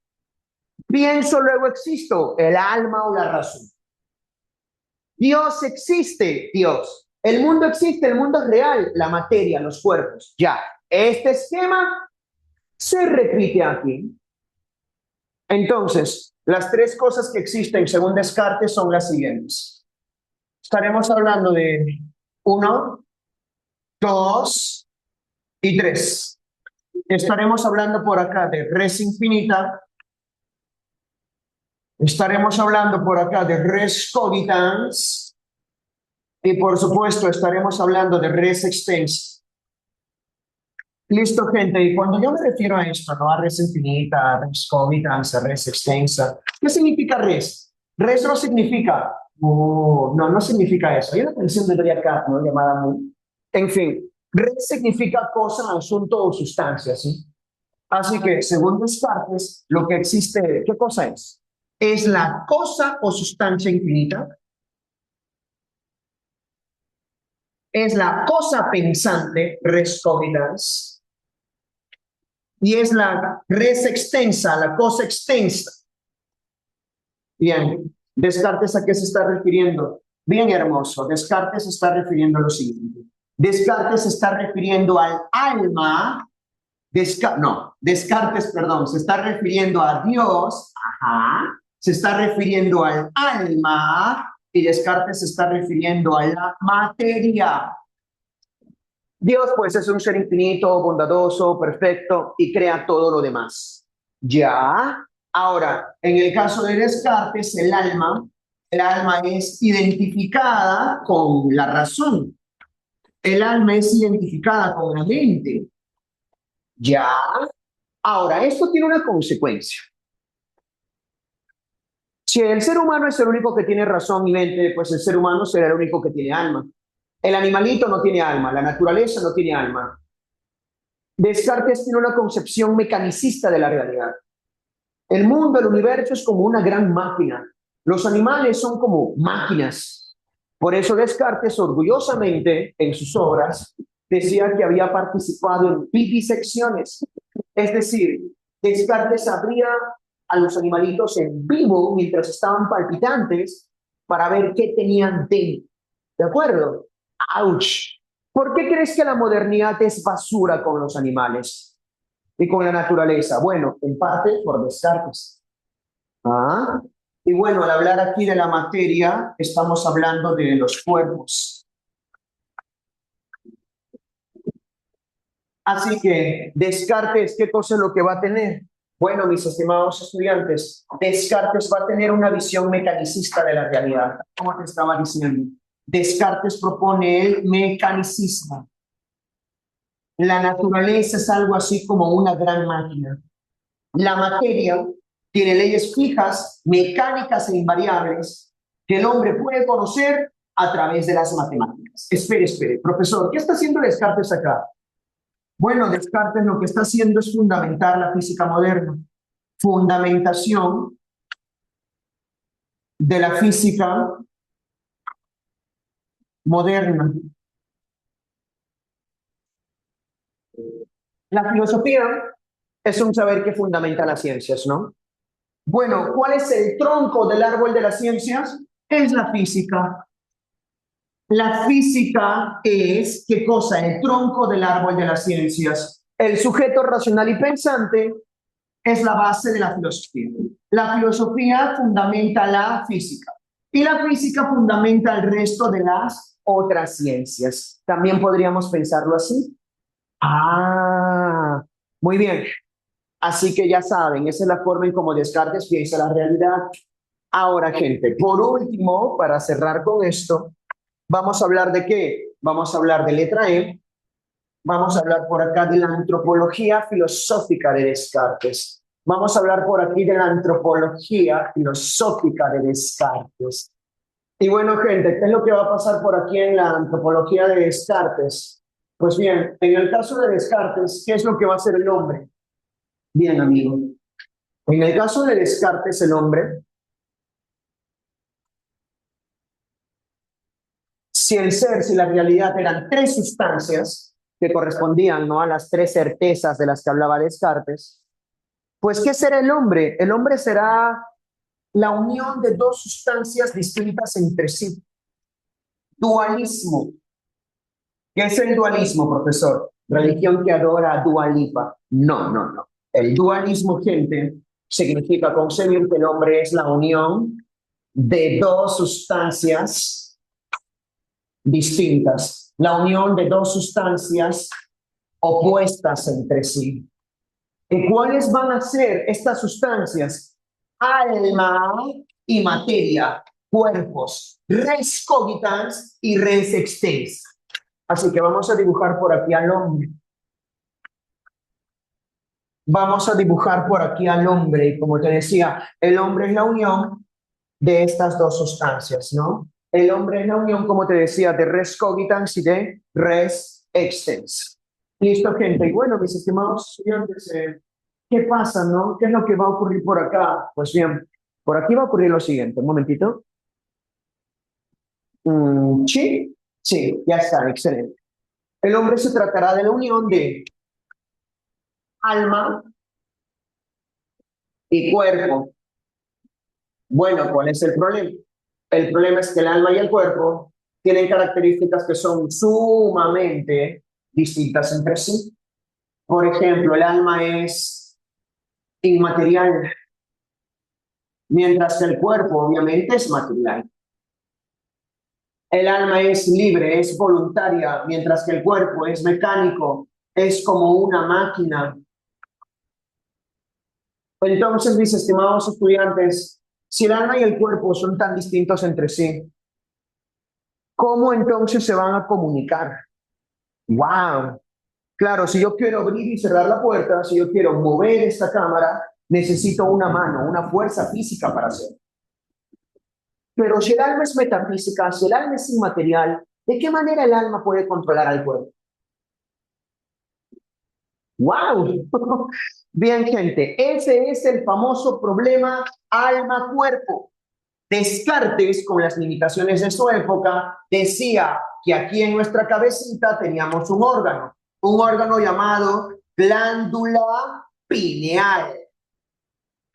Pienso, luego existo, el alma o la razón. Dios existe, Dios. El mundo existe, el mundo es real, la materia, los cuerpos. Ya, este esquema se repite aquí. Entonces, las tres cosas que existen según Descartes son las siguientes. Estaremos hablando de 1, 2 y 3. Estaremos hablando por acá de res infinita. Estaremos hablando por acá de res cogitans. Y por supuesto estaremos hablando de res extensa. Listo, gente. Y cuando yo me refiero a esto, ¿no?, a res infinita, a res cogitans, a res extensa, ¿qué significa res? Res no significa, no significa eso. Hay una canción de Doja Cat, ¿no?, llamada Moon. En fin, res significa cosa, asunto o sustancia, ¿sí? Así que, según Descartes, lo que existe, ¿qué cosa es? Es la cosa o sustancia infinita. Es la cosa pensante, res cogitans. Y es la res extensa, la cosa extensa. Bien, Descartes, ¿a qué se está refiriendo? Bien hermoso, Descartes se está refiriendo a lo siguiente. Descartes se está refiriendo al alma, Descartes, perdón, se está refiriendo a Dios, se está refiriendo al alma, y Descartes se está refiriendo a la materia. Dios, pues, es un ser infinito, bondadoso, perfecto, y crea todo lo demás. ¿Ya? Ahora, en el caso de Descartes, el alma es identificada con la razón. El alma es identificada con la mente. ¿Ya? Ahora, esto tiene una consecuencia. Si el ser humano es el único que tiene razón y mente, pues el ser humano será el único que tiene alma. El animalito no tiene alma, la naturaleza no tiene alma. Descartes tiene una concepción mecanicista de la realidad. El mundo, el universo es como una gran máquina. Los animales son como máquinas. Por eso Descartes, orgullosamente, en sus obras, decía que había participado en vivisecciones. Es decir, Descartes abría a los animalitos en vivo mientras estaban palpitantes para ver qué tenían dentro. ¿De acuerdo? ¡Auch! ¿Por qué crees que la modernidad es basura con los animales y con la naturaleza? Bueno, en parte por Descartes. ¿Ah? Y bueno, al hablar aquí de la materia, estamos hablando de los cuerpos. Así que Descartes, ¿qué cosa es lo que va a tener? Bueno, mis estimados estudiantes, Descartes va a tener una visión mecanicista de la realidad. Como te estaba diciendo, Descartes propone el mecanicismo. La naturaleza es algo así como una gran máquina. La materia tiene leyes fijas, mecánicas e invariables que el hombre puede conocer a través de las matemáticas. Espere, profesor, ¿qué está haciendo Descartes acá? Bueno, Descartes lo que está haciendo es fundamentar la física moderna. Fundamentación de la física moderna. La filosofía es un saber que fundamenta las ciencias, ¿no? Bueno, ¿cuál es el tronco del árbol de las ciencias? Es la física. La física es, ¿qué cosa? El tronco del árbol de las ciencias. El sujeto racional y pensante es la base de la filosofía. La filosofía fundamenta la física y la física fundamenta el resto de las otras ciencias. También podríamos pensarlo así. Ah, muy bien. Así que ya saben, esa es la forma en cómo Descartes piensa la realidad. Ahora, gente, por último, para cerrar con esto, vamos a hablar de qué? Vamos a hablar de letra E. Vamos a hablar por acá de la antropología filosófica de Descartes. Vamos a hablar por aquí de la antropología filosófica de Descartes. Y bueno, gente, ¿qué es lo que va a pasar por aquí en la antropología de Descartes? Pues bien, en el caso de Descartes, ¿qué es lo que va a hacer el hombre? Bien, amigo. En el caso de Descartes, el hombre, si el ser, si la realidad eran tres sustancias que correspondían, ¿no?, a las tres certezas de las que hablaba Descartes, pues ¿qué será el hombre? El hombre será la unión de dos sustancias distintas entre sí. Dualismo. ¿Qué es el dualismo, profesor? Religión que adora a Dua Lipa. No, no, no. El dualismo, gente, significa concebir que el hombre es la unión de dos sustancias distintas, la unión de dos sustancias opuestas entre sí. ¿Y cuáles van a ser estas sustancias? Alma y materia, cuerpos, res cogitans y res extens. Así que vamos a dibujar por aquí al hombre. Vamos a dibujar por aquí al hombre. Y como te decía, el hombre es la unión de estas dos sustancias, ¿no? El hombre es la unión, como te decía, de res cogitans y de res extens. Listo, gente. Y bueno, mis estimados estudiantes, ¿qué pasa, no? ¿Qué es lo que va a ocurrir por acá? Pues bien, por aquí va a ocurrir lo siguiente. Un momentito. Sí, sí, ya está, excelente. El hombre se tratará de la unión de alma y cuerpo. Bueno, ¿cuál es el problema? El problema es que el alma y el cuerpo tienen características que son sumamente distintas entre sí. Por ejemplo, el alma es inmaterial, mientras que el cuerpo obviamente es material. El alma es libre, es voluntaria, mientras que el cuerpo es mecánico, es como una máquina. Entonces, mis estimados estudiantes, si el alma y el cuerpo son tan distintos entre sí, ¿cómo entonces se van a comunicar? ¡Wow! Claro, si yo quiero abrir y cerrar la puerta, si yo quiero mover esta cámara, necesito una mano, una fuerza física para hacerlo. Pero si el alma es metafísica, si el alma es inmaterial, ¿de qué manera el alma puede controlar al cuerpo? ¡Wow! Bien, gente, ese es el famoso problema alma-cuerpo. Descartes, con las limitaciones de su época, decía que aquí en nuestra cabecita teníamos un órgano llamado glándula pineal.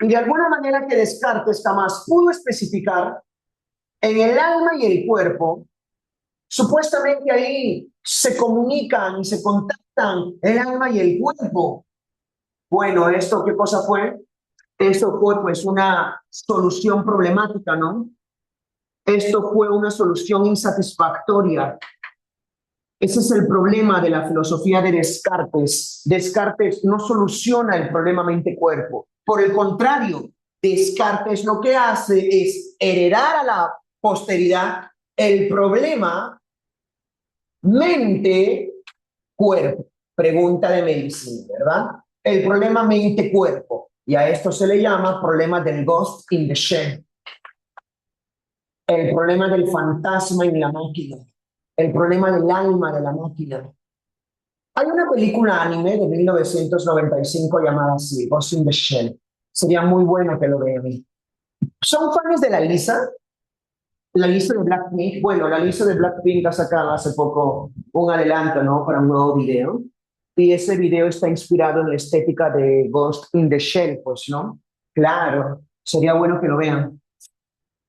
Y de alguna manera que Descartes jamás pudo especificar en el alma y el cuerpo, supuestamente ahí se comunican y se contactan el alma y el cuerpo. Bueno, ¿esto qué cosa fue? Esto fue pues una solución problemática, ¿no? Esto fue una solución insatisfactoria. Ese es el problema de la filosofía de Descartes. Descartes no soluciona el problema mente-cuerpo. Por el contrario, Descartes lo que hace es heredar a la posteridad el problema mente-cuerpo. Pregunta de medicina, ¿verdad? El problema mente-cuerpo. Y a esto se le llama problema del ghost in the shell. El problema del fantasma en la máquina. El problema del alma de la máquina. Hay una película anime de 1995 llamada así, Ghost in the Shell. Sería muy bueno que lo vean. ¿Son fans de la Lisa? La Lisa de Blackpink. Bueno, la Lisa de Blackpink ha sacado hace poco un adelanto, ¿no? Para un nuevo video. Y ese video está inspirado en la estética de Ghost in the Shell, pues, ¿no? Claro, sería bueno que lo vean.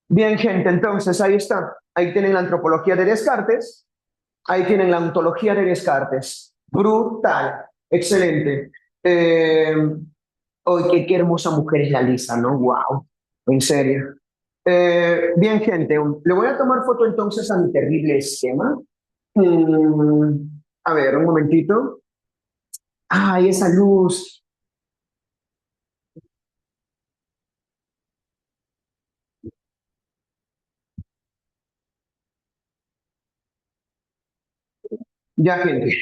Bien, gente, entonces ahí está. Ahí tienen la antropología de Descartes. Ahí tienen la ontología de Descartes. Brutal. Excelente. Oye, qué hermosa mujer es la Lisa, ¿no? Wow. En serio. Bien, gente. Le voy a tomar foto entonces a mi terrible esquema. A ver, un momentito. Ay, esa luz. Ya, gente.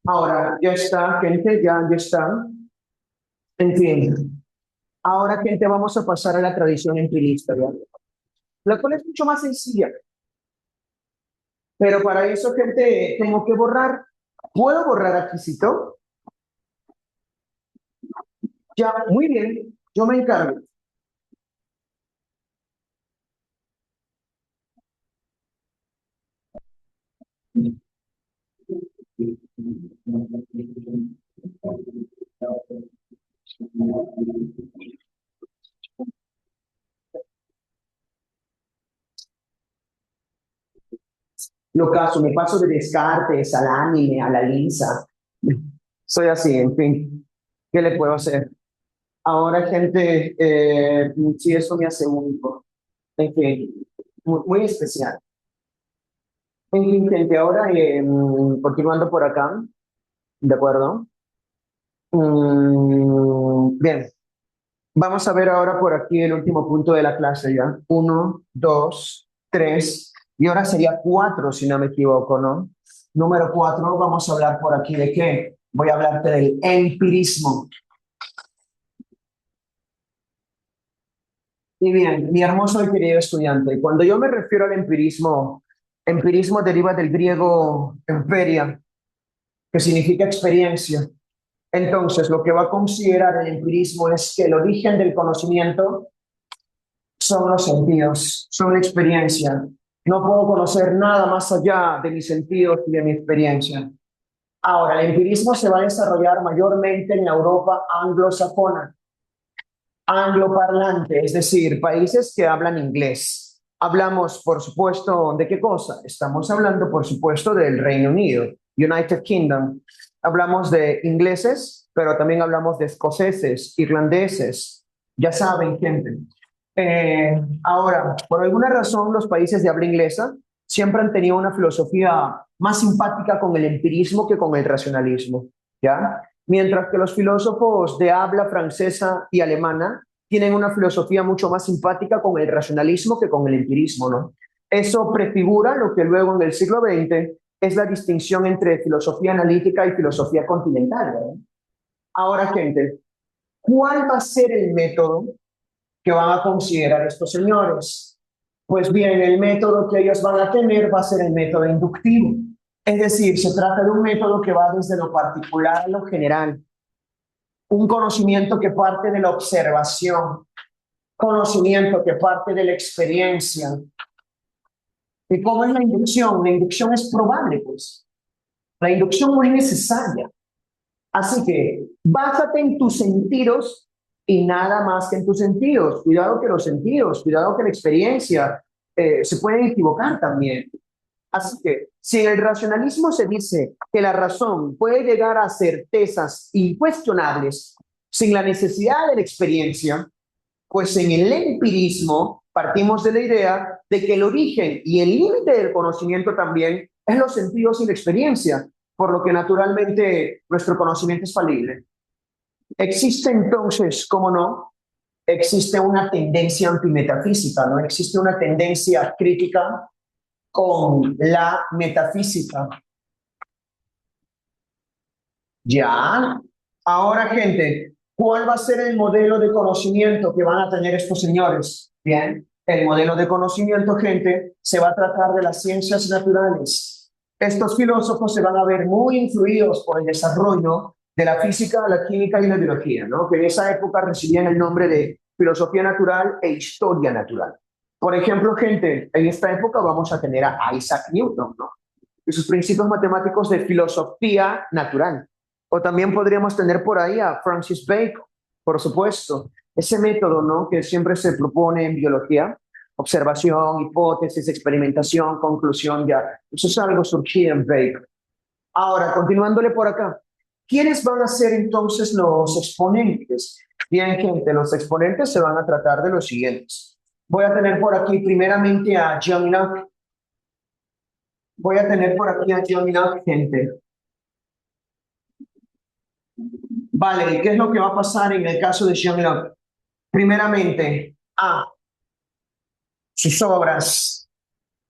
Ahora, ya está, gente, ya está. En fin. Ahora, gente, vamos a pasar a la tradición empirista, ¿ya? La cual es mucho más sencilla. Pero para eso, gente, tengo que borrar. ¿Puedo borrar aquí, Cito? Ya, muy bien. Yo me encargo. Lo caso, me paso de Descartes al anime, a la Lisa. Soy así, en fin. ¿Qué le puedo hacer? Ahora, gente, sí, eso me hace único. En fin, muy especial. En fin, gente, ahora, continuando por acá, ¿de acuerdo? Bien, vamos a ver ahora por aquí el último punto de la clase ya. Uno, dos, tres, y ahora sería cuatro, si no me equivoco, ¿no? Número cuatro, vamos a hablar por aquí de qué. Voy a hablarte del empirismo. Y bien, mi hermoso y querido estudiante, cuando yo me refiero al empirismo, empirismo deriva del griego emperia, que significa experiencia. Entonces, lo que va a considerar el empirismo es que el origen del conocimiento son los sentidos, son la experiencia. No puedo conocer nada más allá de mis sentidos y de mi experiencia. Ahora, el empirismo se va a desarrollar mayormente en la Europa anglosajona, angloparlante, es decir, países que hablan inglés. Hablamos, por supuesto, ¿de qué cosa? Estamos hablando, por supuesto, del Reino Unido, United Kingdom. Hablamos de ingleses, pero también hablamos de escoceses, irlandeses. Ya saben, gente. Ahora, por alguna razón, los países de habla inglesa siempre han tenido una filosofía más simpática con el empirismo que con el racionalismo, ¿ya? Mientras que los filósofos de habla francesa y alemana tienen una filosofía mucho más simpática con el racionalismo que con el empirismo, ¿no? Eso prefigura lo que luego en el siglo XX es la distinción entre filosofía analítica y filosofía continental, ¿verdad? Ahora, gente, ¿cuál va a ser el método que van a considerar estos señores? Pues bien, el método que ellos van a tener va a ser el método inductivo. Es decir, se trata de un método que va desde lo particular a lo general. Un conocimiento que parte de la observación. conocimiento que parte de la experiencia. ¿Y cómo es la inducción? La inducción es probable, pues. La inducción no es necesaria. Así que básate en tus sentidos y nada más que en tus sentidos. Cuidado que los sentidos, cuidado que la experiencia se pueden equivocar también. Así que si en el racionalismo se dice que la razón puede llegar a certezas incuestionables sin la necesidad de la experiencia, pues en el empirismo partimos de la idea de que el origen y el límite del conocimiento también es los sentidos y la experiencia, por lo que naturalmente nuestro conocimiento es falible. Existe entonces, ¿cómo no? Existe una tendencia antimetafísica, ¿no? Existe una tendencia crítica con la metafísica. Ya. Ahora, gente, ¿cuál va a ser el modelo de conocimiento que van a tener estos señores? Bien, el modelo de conocimiento, gente, se va a tratar de las ciencias naturales. Estos filósofos se van a ver muy influidos por el desarrollo de la física, la química y la biología, ¿no? Que en esa época recibían el nombre de filosofía natural e historia natural. Por ejemplo, gente, en esta época vamos a tener a Isaac Newton, ¿no? Y sus principios matemáticos de filosofía natural. O también podríamos tener por ahí a Francis Bacon, por supuesto. Ese método, ¿no? Que siempre se propone en biología, observación, hipótesis, experimentación, conclusión, ya. Eso es algo surgido en Bacon. Ahora, continuándole por acá. ¿Quiénes van a ser entonces los exponentes? Bien, gente, los exponentes se van a tratar de los siguientes. Voy a tener por aquí primeramente a John Locke. Voy a tener por aquí a John Locke, gente. Vale, ¿y qué es lo que va a pasar en el caso de John Locke? Primeramente, A, sus obras.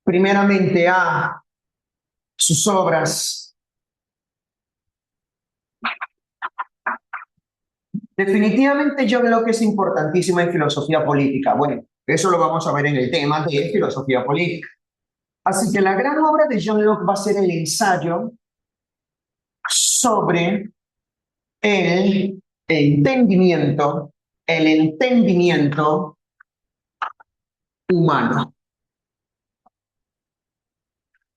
Primeramente, A, sus obras. Definitivamente John Locke es importantísimo en filosofía política. Bueno, eso lo vamos a ver en el tema de filosofía política. Así que la gran obra de John Locke va a ser el ensayo sobre el entendimiento humano.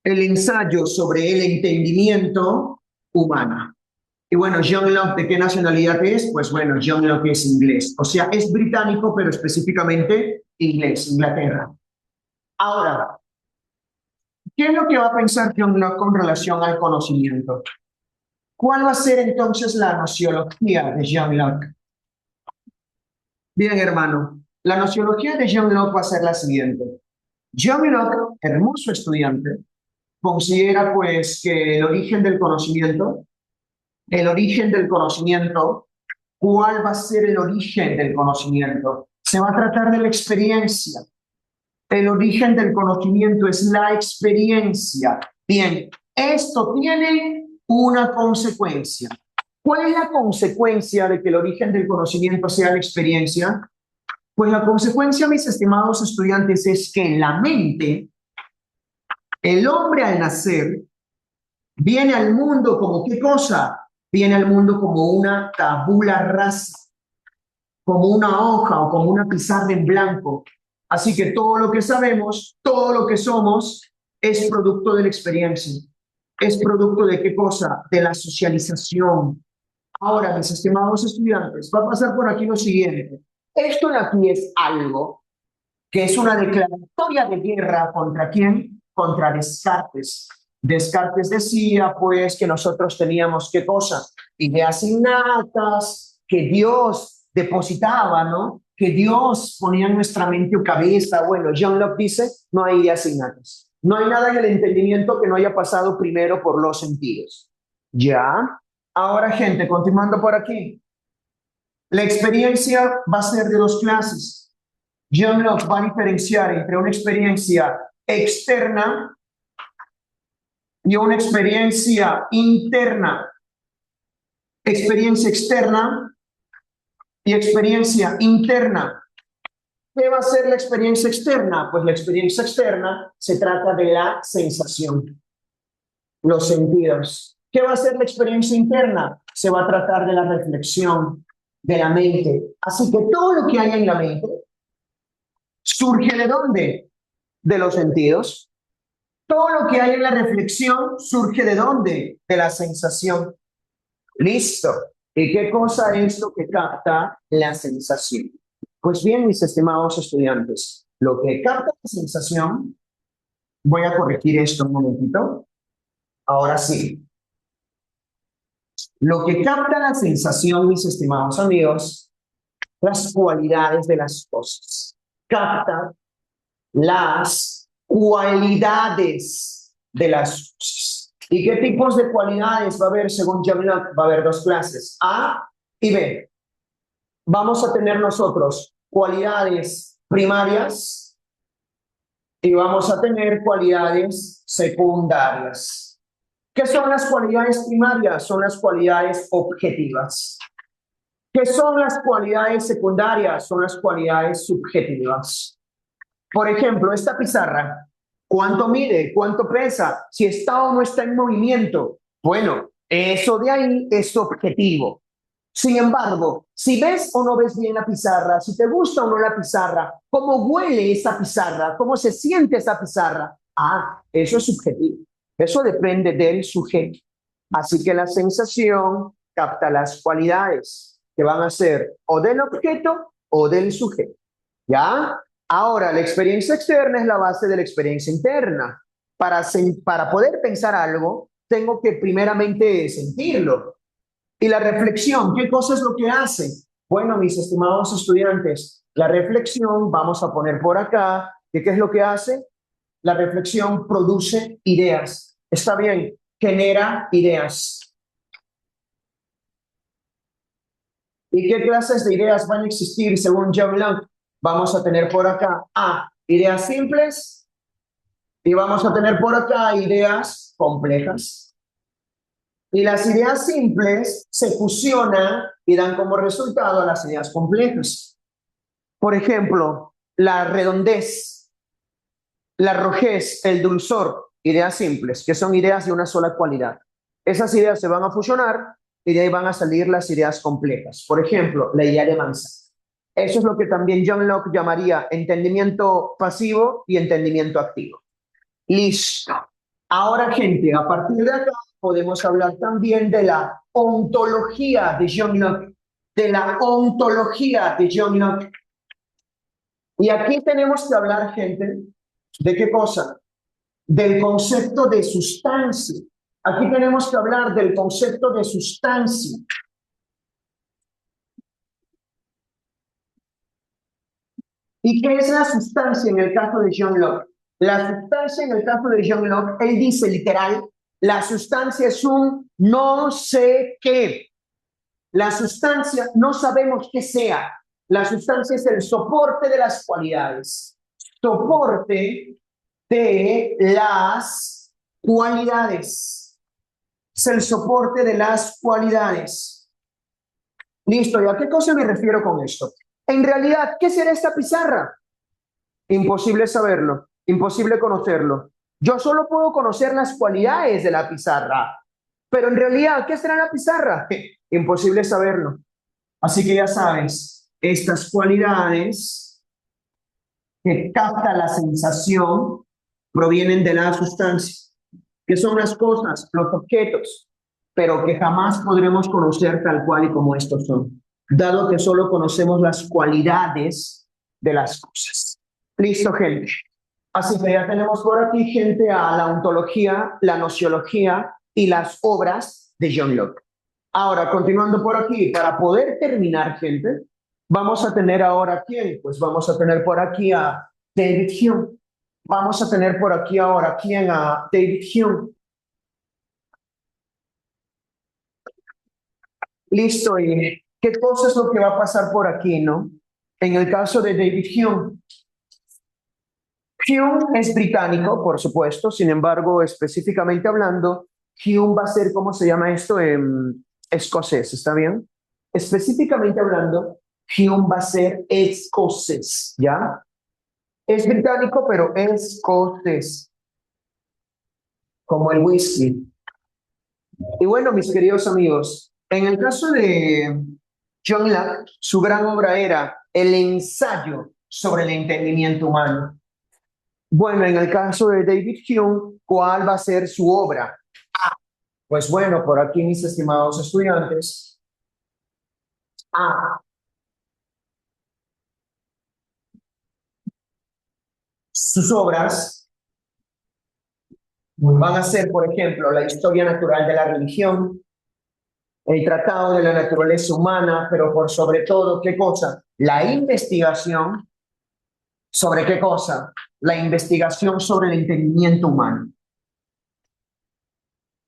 El ensayo sobre el entendimiento humano. Y bueno, John Locke, ¿de qué nacionalidad es? Pues bueno, John Locke es inglés. O sea, es británico, pero específicamente inglés, Inglaterra. Ahora, ¿qué es lo que va a pensar John Locke con relación al conocimiento? ¿Cuál va a ser entonces la nociología de John Locke? Bien, hermano, la nociología de John Locke va a ser la siguiente. John Locke, hermoso estudiante, considera pues que el origen del conocimiento, ¿cuál va a ser el origen del conocimiento? Se va a tratar de la experiencia. El origen del conocimiento es la experiencia. Bien, esto tiene una consecuencia. ¿Cuál es la consecuencia de que el origen del conocimiento sea la experiencia? Pues la consecuencia, mis estimados estudiantes, es que en la mente, el hombre al nacer viene al mundo como ¿qué cosa? Viene al mundo como una tabula rasa, como una hoja o como una pizarra en blanco. Así que todo lo que sabemos, todo lo que somos, es producto de la experiencia. ¿Es producto de qué cosa? De la socialización. Ahora, mis estimados estudiantes, va a pasar por aquí lo siguiente. Esto de aquí es algo que es una declaratoria de guerra ¿contra quién? Contra Descartes. Descartes decía, pues, que nosotros teníamos, ¿qué cosa? Ideas innatas, que Dios depositaba, ¿no? Que Dios ponía en nuestra mente o cabeza. Bueno, John Locke dice, no hay ideas innatas. No hay nada en el entendimiento que no haya pasado primero por los sentidos. ¿Ya? Ahora, gente, continuando por aquí. La experiencia va a ser de dos clases. John Locke va a diferenciar entre una experiencia externa y una experiencia interna. Experiencia externa y experiencia interna. ¿Qué va a ser la experiencia externa? Pues la experiencia externa se trata de la sensación, los sentidos. ¿Qué va a ser la experiencia interna? Se va a tratar de la reflexión, de la mente. Así que todo lo que hay en la mente ¿Surge de dónde? De los sentidos. Todo lo que hay en la reflexión surge de dónde? De la sensación. Listo. ¿Y qué cosa es lo que capta la sensación? Pues bien, mis estimados estudiantes, lo que capta la sensación, voy a corregir esto un momentito. Ahora sí. Lo que capta la sensación, mis estimados amigos, las cualidades de las cosas. Capta las cualidades de las cosas. ¿Y qué tipos de cualidades va a haber según John Locke? Va a haber dos clases, A y B. Vamos a tener nosotros cualidades primarias y vamos a tener cualidades secundarias. ¿Qué son las cualidades primarias? Son las cualidades objetivas. ¿Qué son las cualidades secundarias? Son las cualidades subjetivas. Por ejemplo, esta pizarra, ¿cuánto mide? ¿Cuánto pesa? Si está o no está en movimiento. Bueno, eso de ahí es objetivo. Sin embargo, si ves o no ves bien la pizarra, si te gusta o no la pizarra, cómo huele esa pizarra, cómo se siente esa pizarra, eso es subjetivo. Eso depende del sujeto. Así que la sensación capta las cualidades que van a ser o del objeto o del sujeto. ¿Ya? Ahora, la experiencia externa es la base de la experiencia interna. Para poder pensar algo, tengo que primeramente sentirlo. Y la reflexión, ¿qué cosa es lo que hace? Bueno, mis estimados estudiantes, la reflexión, vamos a poner por acá, ¿qué es lo que hace? La reflexión produce ideas. Está bien, genera ideas. ¿Y qué clases de ideas van a existir según John Locke? Vamos a tener por acá ideas simples y vamos a tener por acá ideas complejas. Y las ideas simples se fusionan y dan como resultado a las ideas complejas. Por ejemplo, la redondez, la rojez, el dulzor, ideas simples, que son ideas de una sola cualidad. Esas ideas se van a fusionar y de ahí van a salir las ideas complejas. Por ejemplo, la idea de manzana. Eso es lo que también John Locke llamaría entendimiento pasivo y entendimiento activo. Listo. Ahora, gente, a partir de acá podemos hablar también de la ontología de John Locke. De la ontología de John Locke. Y aquí tenemos que hablar, gente, ¿de qué cosa? Del concepto de sustancia. Aquí tenemos que hablar del concepto de sustancia. ¿Y qué es la sustancia en el caso de John Locke? La sustancia en el caso de John Locke, él dice literal, la sustancia es un no sé qué. La sustancia no sabemos qué sea. La sustancia es el soporte de las cualidades. Soporte de las cualidades. Es el soporte de las cualidades. Listo, ¿y a qué cosa me refiero con esto? En realidad, ¿qué será esta pizarra? Imposible saberlo, imposible conocerlo. Yo solo puedo conocer las cualidades de la pizarra, pero en realidad, ¿qué será la pizarra? Imposible saberlo. Así que ya sabes, estas cualidades que capta la sensación provienen de la sustancia, que son las cosas, los objetos, pero que jamás podremos conocer tal cual y como estos son, dado que solo conocemos las cualidades de las cosas. Listo, gente. Así que ya tenemos por aquí, gente, a la ontología, la nociología y las obras de John Locke. Ahora, continuando por aquí, para poder terminar, gente, vamos a tener ahora a quién, pues vamos a tener por aquí a David Hume. Vamos a tener por aquí ahora a quién, a David Hume. Listo, ¿y qué cosa es lo que va a pasar por aquí, no? En el caso de David Hume. Hume es británico, por supuesto, sin embargo, específicamente hablando, Hume va a ser, ¿cómo se llama esto? Escocés, ¿está bien? Específicamente hablando, Hume va a ser escocés, ¿ya? Es británico, pero escocés, como el whisky. Y bueno, mis queridos amigos, en el caso de John Locke, su gran obra era el ensayo sobre el entendimiento humano. Bueno, en el caso de David Hume, ¿cuál va a ser su obra? Pues bueno, por aquí, mis estimados estudiantes, sus obras van a ser, por ejemplo, la historia natural de la religión, el tratado de la naturaleza humana, pero por sobre todo, ¿qué cosa? La investigación. ¿Sobre qué cosa? La investigación sobre el entendimiento humano.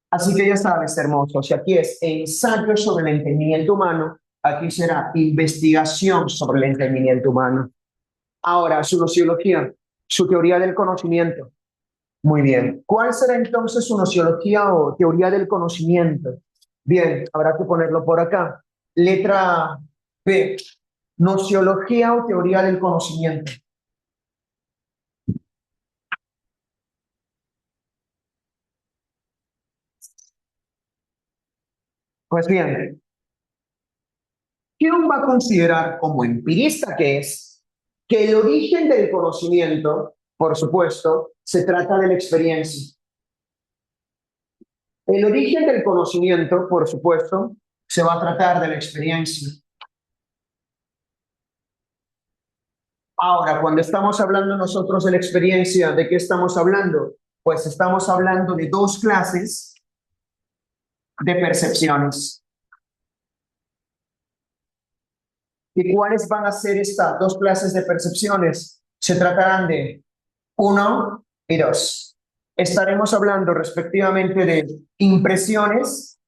Así que ya sabes, hermoso, si aquí es ensayo sobre el entendimiento humano, aquí será investigación sobre el entendimiento humano. Ahora, su nociología, su teoría del conocimiento. Muy bien. ¿Cuál será entonces su nociología o teoría del conocimiento? Bien, habrá que ponerlo por acá. Letra B. Nociología o teoría del conocimiento. Pues bien, Hume va a considerar como empirista que es que el origen del conocimiento, por supuesto, se trata de la experiencia. El origen del conocimiento, por supuesto, se va a tratar de la experiencia. Ahora, cuando estamos hablando nosotros de la experiencia, ¿de qué estamos hablando? Pues estamos hablando de dos clases de percepciones. ¿Y cuáles van a ser estas dos clases de percepciones? Se tratarán de uno y dos. Estaremos hablando respectivamente de impresiones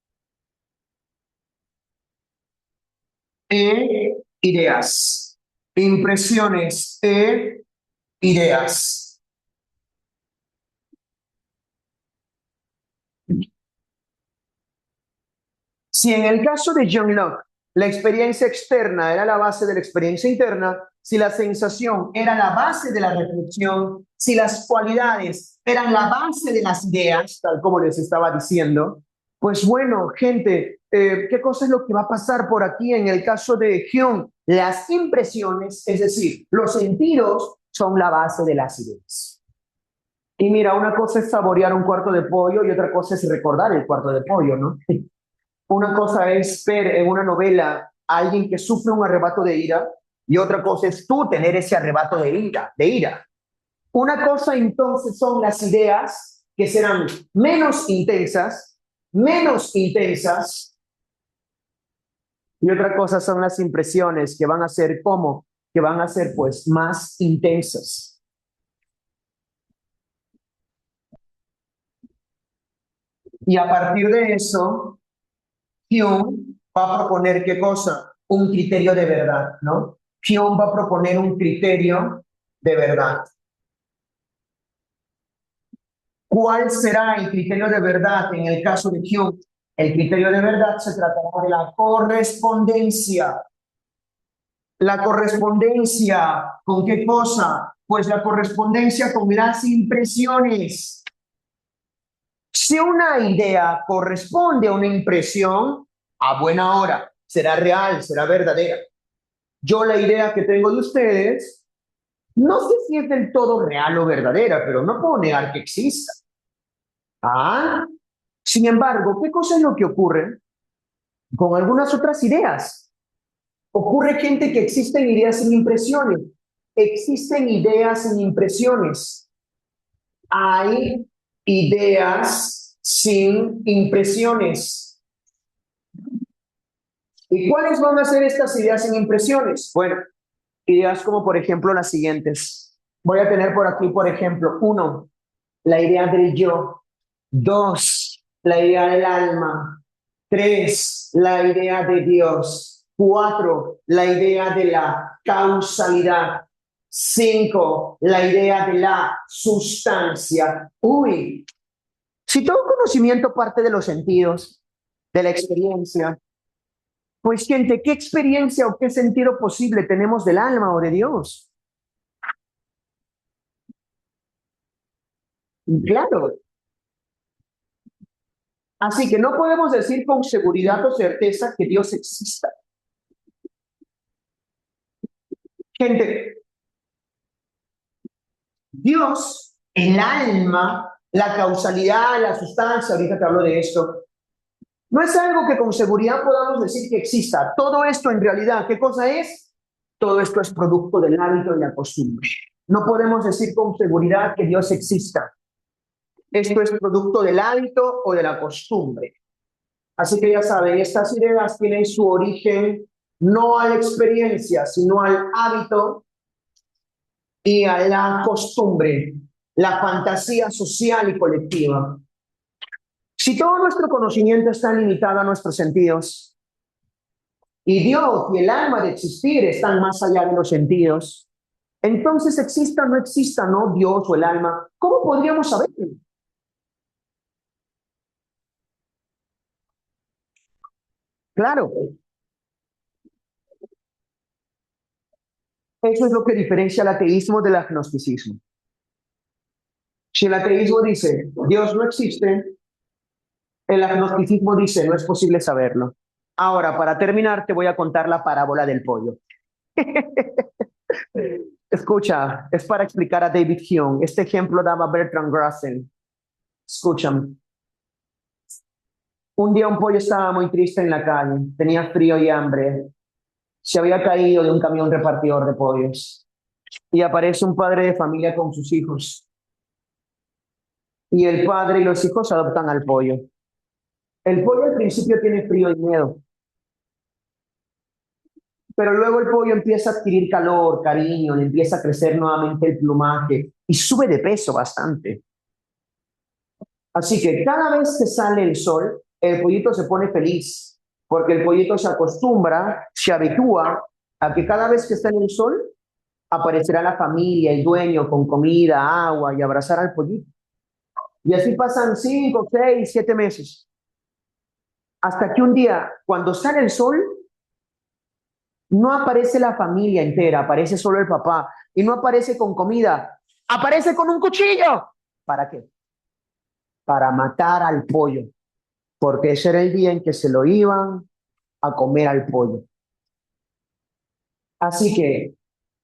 e ideas. Impresiones e ideas. Si en el caso de John Locke, la experiencia externa era la base de la experiencia interna, si la sensación era la base de la reflexión, si las cualidades eran la base de las ideas, tal como les estaba diciendo, pues bueno, gente, ¿qué cosa es lo que va a pasar por aquí en el caso de Hume? Las impresiones, es decir, los sentidos, son la base de las ideas. Y mira, una cosa es saborear un cuarto de pollo y otra cosa es recordar el cuarto de pollo, ¿no? Una cosa es ver en una novela a alguien que sufre un arrebato de ira y otra cosa es tú tener ese arrebato de ira. Una cosa entonces son las ideas que serán menos intensas, y otra cosa son las impresiones que van a ser como, que van a ser pues más intensas. Y a partir de eso, Hume va a proponer qué cosa, un criterio de verdad, ¿no? Hume va a proponer un criterio de verdad. ¿Cuál será el criterio de verdad en el caso de Hume? El criterio de verdad se tratará de la correspondencia. ¿La correspondencia con qué cosa? Pues la correspondencia con las impresiones. Si una idea corresponde a una impresión, a buena hora, será real, será verdadera. Yo la idea que tengo de ustedes, no sé si es del todo real o verdadera, pero no puedo negar que exista. Ah, sin embargo, ¿qué cosa es lo que ocurre con algunas otras ideas? Ocurre, gente, que existen ideas sin impresiones. Existen ideas sin impresiones. Hay ideas sin impresiones. ¿Y cuáles van a ser estas ideas sin impresiones? Bueno, ideas como por ejemplo las siguientes. Voy a tener por aquí, por ejemplo, uno, la idea del yo. Dos, la idea del alma. Tres, la idea de Dios. Cuatro, la idea de la causalidad. Cinco, la idea de la sustancia. Uy, si todo conocimiento parte de los sentidos, de la experiencia, pues gente, ¿qué experiencia o qué sentido posible tenemos del alma o de Dios? Claro. Así que no podemos decir con seguridad o certeza que Dios exista. Gente, Dios, el alma, la causalidad, la sustancia, ahorita te hablo de esto, no es algo que con seguridad podamos decir que exista. Todo esto en realidad, ¿qué cosa es? Todo esto es producto del hábito y la costumbre. No podemos decir con seguridad que Dios exista. Esto es producto del hábito o de la costumbre. Así que ya saben, estas ideas tienen su origen no a la experiencia, sino al hábito y a la costumbre, la fantasía social y colectiva. Si todo nuestro conocimiento está limitado a nuestros sentidos y Dios y el alma de existir están más allá de los sentidos, entonces exista o no exista, ¿no? Dios o el alma, ¿cómo podríamos saberlo? Claro, eso es lo que diferencia el ateísmo del agnosticismo. Si el ateísmo dice Dios no existe, el agnosticismo dice no es posible saberlo. Ahora, para terminar, te voy a contar la parábola del pollo. Escucha, es para explicar a David Hume. Este ejemplo daba Bertrand Russell. Escúchame. Un día un pollo estaba muy triste en la calle, tenía frío y hambre. Se había caído de un camión repartidor de pollos. Y aparece un padre de familia con sus hijos. Y el padre y los hijos adoptan al pollo. El pollo al principio tiene frío y miedo, pero luego el pollo empieza a adquirir calor, cariño, le empieza a crecer nuevamente el plumaje y sube de peso bastante. Así que cada vez que sale el sol, el pollito se pone feliz, porque el pollito se acostumbra, se habitúa a que cada vez que está en el sol, aparecerá la familia, el dueño con comida, agua y abrazar al pollito. Y así pasan 5, 6, 7 meses. Hasta que un día, cuando sale el sol, no aparece la familia entera, aparece solo el papá. Y no aparece con comida, aparece con un cuchillo. ¿Para qué? Para matar al pollo, porque ese era el día en que se lo iban a comer al pollo. Así que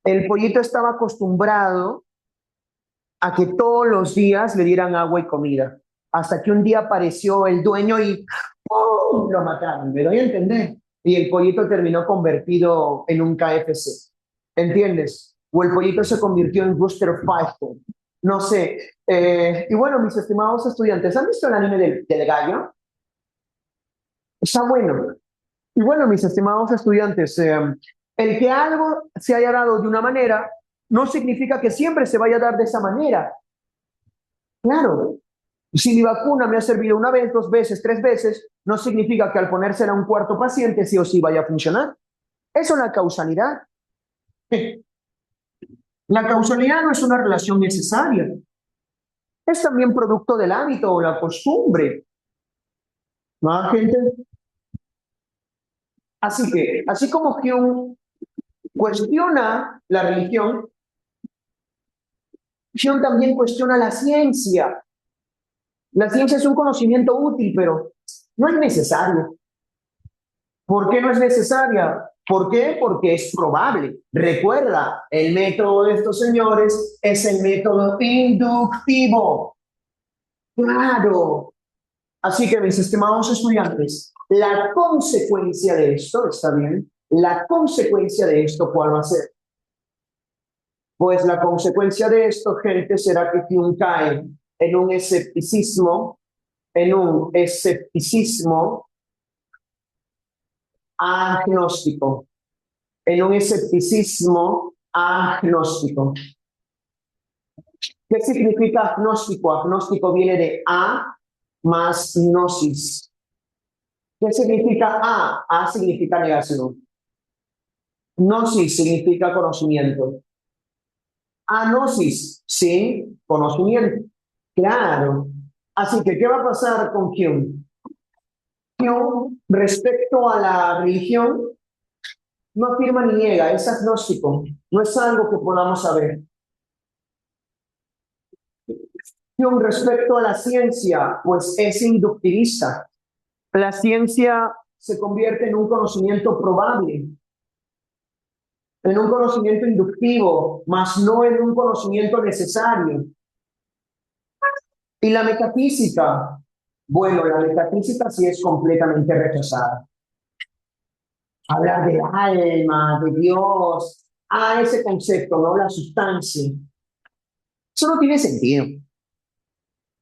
el pollito estaba acostumbrado a que todos los días le dieran agua y comida, hasta que un día apareció el dueño y ¡pum! Lo mataron. ¿Me doy a entender? Y el pollito terminó convertido en un KFC. ¿Entiendes? O el pollito se convirtió en Rooster Fighter. No sé. Y bueno, mis estimados estudiantes, ¿han visto el anime del gallo? Está bueno. Y bueno, mis estimados estudiantes, el que algo se haya dado de una manera no significa que siempre se vaya a dar de esa manera. Claro, si mi vacuna me ha servido una vez, 2 veces, 3 veces, no significa que al ponérsela a un cuarto paciente sí o sí vaya a funcionar. Eso es la causalidad. La causalidad no es una relación necesaria. Es también producto del hábito o la costumbre. ¿No, gente? Así que, así como Hume cuestiona la religión, Hume también cuestiona la ciencia. La ciencia es un conocimiento útil, pero no es necesario. ¿Por qué no es necesaria? ¿Por qué? Porque es probable. Recuerda, el método de estos señores es el método inductivo. Claro. Así que, mis estimados estudiantes, la consecuencia de esto, ¿está bien? La consecuencia de esto, ¿cuál va a ser? Pues la consecuencia de esto, gente, será que Hume cae en un escepticismo agnóstico, en un escepticismo agnóstico. ¿Qué significa agnóstico? Agnóstico viene de a más gnosis. ¿Qué significa a? A significa negación. Gnosis significa conocimiento. Agnosis, sí, conocimiento. Claro. Así que, ¿qué va a pasar con Hume? Hume, respecto a la religión, no afirma ni niega, es agnóstico, no es algo que podamos saber. Hume, respecto a la ciencia, pues es inductivista. La ciencia se convierte en un conocimiento probable. en un conocimiento inductivo, mas no en un conocimiento necesario. Y la metafísica, bueno, la metafísica sí es completamente rechazada. Hablar del alma, de Dios, ese concepto, ¿no? La sustancia. Eso no tiene sentido.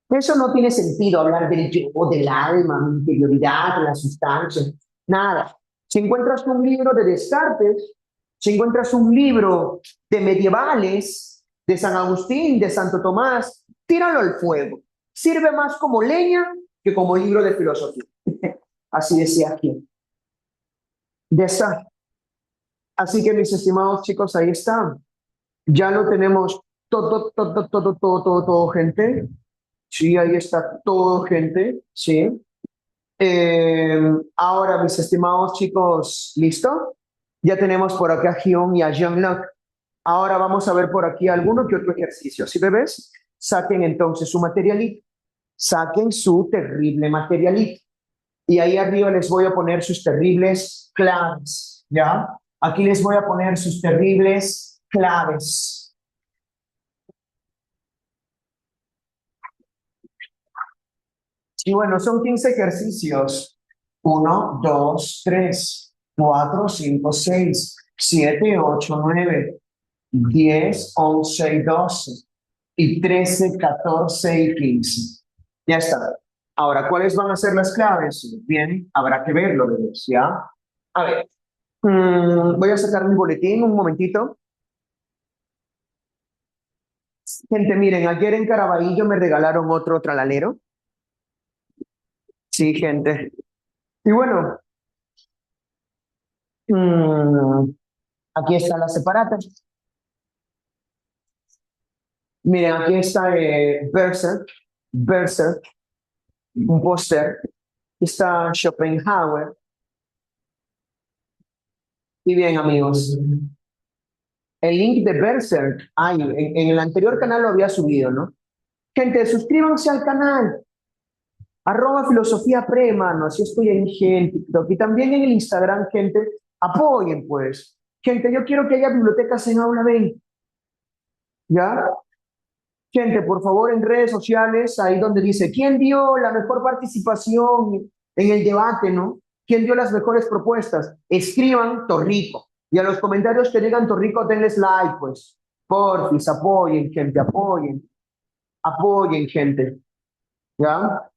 Eso no tiene sentido hablar del yo, del alma, mi interioridad, de la sustancia, nada. Si encuentras un libro de Descartes, si encuentras un libro de medievales, de San Agustín, de Santo Tomás, tíralo al fuego. Sirve más como leña que como libro de filosofía. Así decía aquí. Ya está. Así que mis estimados chicos, ahí está. Ya lo tenemos todo, gente. Sí, ahí está todo, gente. Sí. Ahora, mis estimados chicos, ¿listo? Ya tenemos por acá a Hyun y a Jean-Luc. Ahora vamos a ver por aquí alguno que otro ejercicio. ¿Sí, bebés? Saquen entonces su materialito. Saquen su terrible materialito. Y ahí arriba les voy a poner sus terribles claves, ¿ya? Aquí les voy a poner sus terribles claves. Y bueno, son 15 ejercicios. 1, 2, 3, 4, 5, 6, 7, 8, 9, 10, 11 y 12. Y 13, 14 y 15. Ya está. Ahora, ¿cuáles van a ser las claves? Bien, habrá que verlo, bebés, ¿ya? A ver, voy a sacar mi boletín un momentito. Gente, miren, ayer en Caraballo me regalaron otro tralalero. Sí, gente. Y bueno, mm, aquí está la separata. Miren, aquí está Berserk, Berserk, un póster. Está Schopenhauer. Y bien, amigos, el link de Berserk, ay, en el anterior canal lo había subido, ¿no? Gente, suscríbanse al canal. @filosofía pre, mano. Así estoy ahí, en TikTok. Y también en el Instagram, gente. Apoyen, pues. Gente, yo quiero que haya bibliotecas en Aula 20. ¿Ya? Gente, por favor, en redes sociales, ahí donde dice, ¿quién dio la mejor participación en el debate, no? ¿Quién dio las mejores propuestas? Escriban Torrico. Y a los comentarios que digan Torrico, denles like, pues. Porfis, apoyen, gente, apoyen. Apoyen, gente. ¿Ya?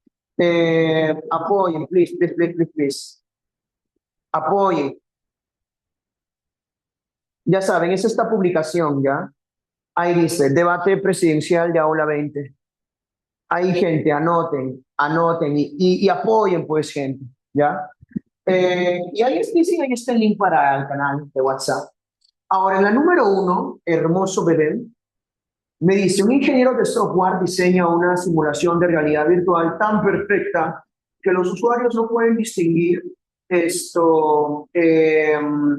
Apoyen, please, please, please, please, please. Apoyen. Ya saben, es esta publicación, ¿ya? Ahí dice, debate presidencial de Aula 20. Ahí, gente, anoten, anoten y apoyen, pues, gente, ¿ya? Y ahí dicen, ahí está el link para el canal de WhatsApp. Ahora, en la número 1, hermoso bebé, me dice, un ingeniero de software diseña una simulación de realidad virtual tan perfecta que los usuarios no pueden distinguir esto,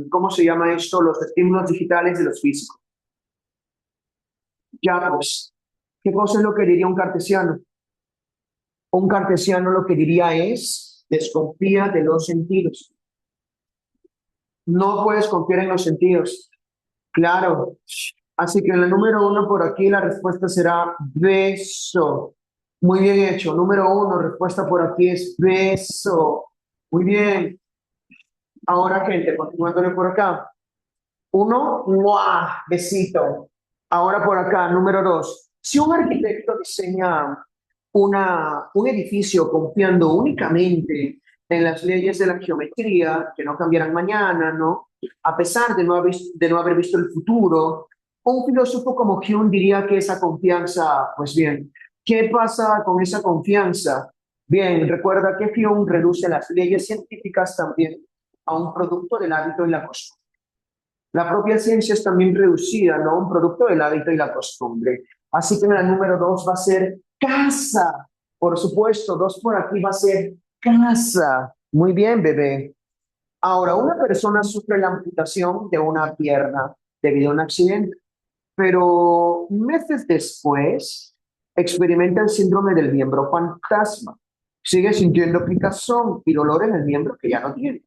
¿cómo se llama esto? Los estímulos digitales de los físicos. Ya, pues, ¿qué cosa es lo que diría un cartesiano? Un cartesiano lo que diría es, desconfía de los sentidos. No puedes confiar en los sentidos. Claro. Así que en la número 1 por aquí la respuesta será beso. Muy bien hecho. Número 1, respuesta por aquí es beso. Muy bien. Ahora, gente, continuándole por acá. 1, ¡mua! Besito. Ahora por acá, número 2. Si un arquitecto diseña un edificio confiando únicamente en las leyes de la geometría, que no cambiarán mañana, ¿no? A pesar de no haber visto el futuro, un filósofo como Hume diría que esa confianza, pues bien, ¿qué pasa con esa confianza? Bien, recuerda que Hume reduce las leyes científicas también a un producto del hábito y la costumbre. La propia ciencia es también reducida, ¿no? Un producto del hábito y la costumbre. Así que la número 2 va a ser casa. Por supuesto, 2 por aquí va a ser casa. Muy bien, bebé. Ahora, una persona sufre la amputación de una pierna debido a un accidente, pero meses después experimenta el síndrome del miembro fantasma. Sigue sintiendo picazón y dolor en el miembro que ya no tiene.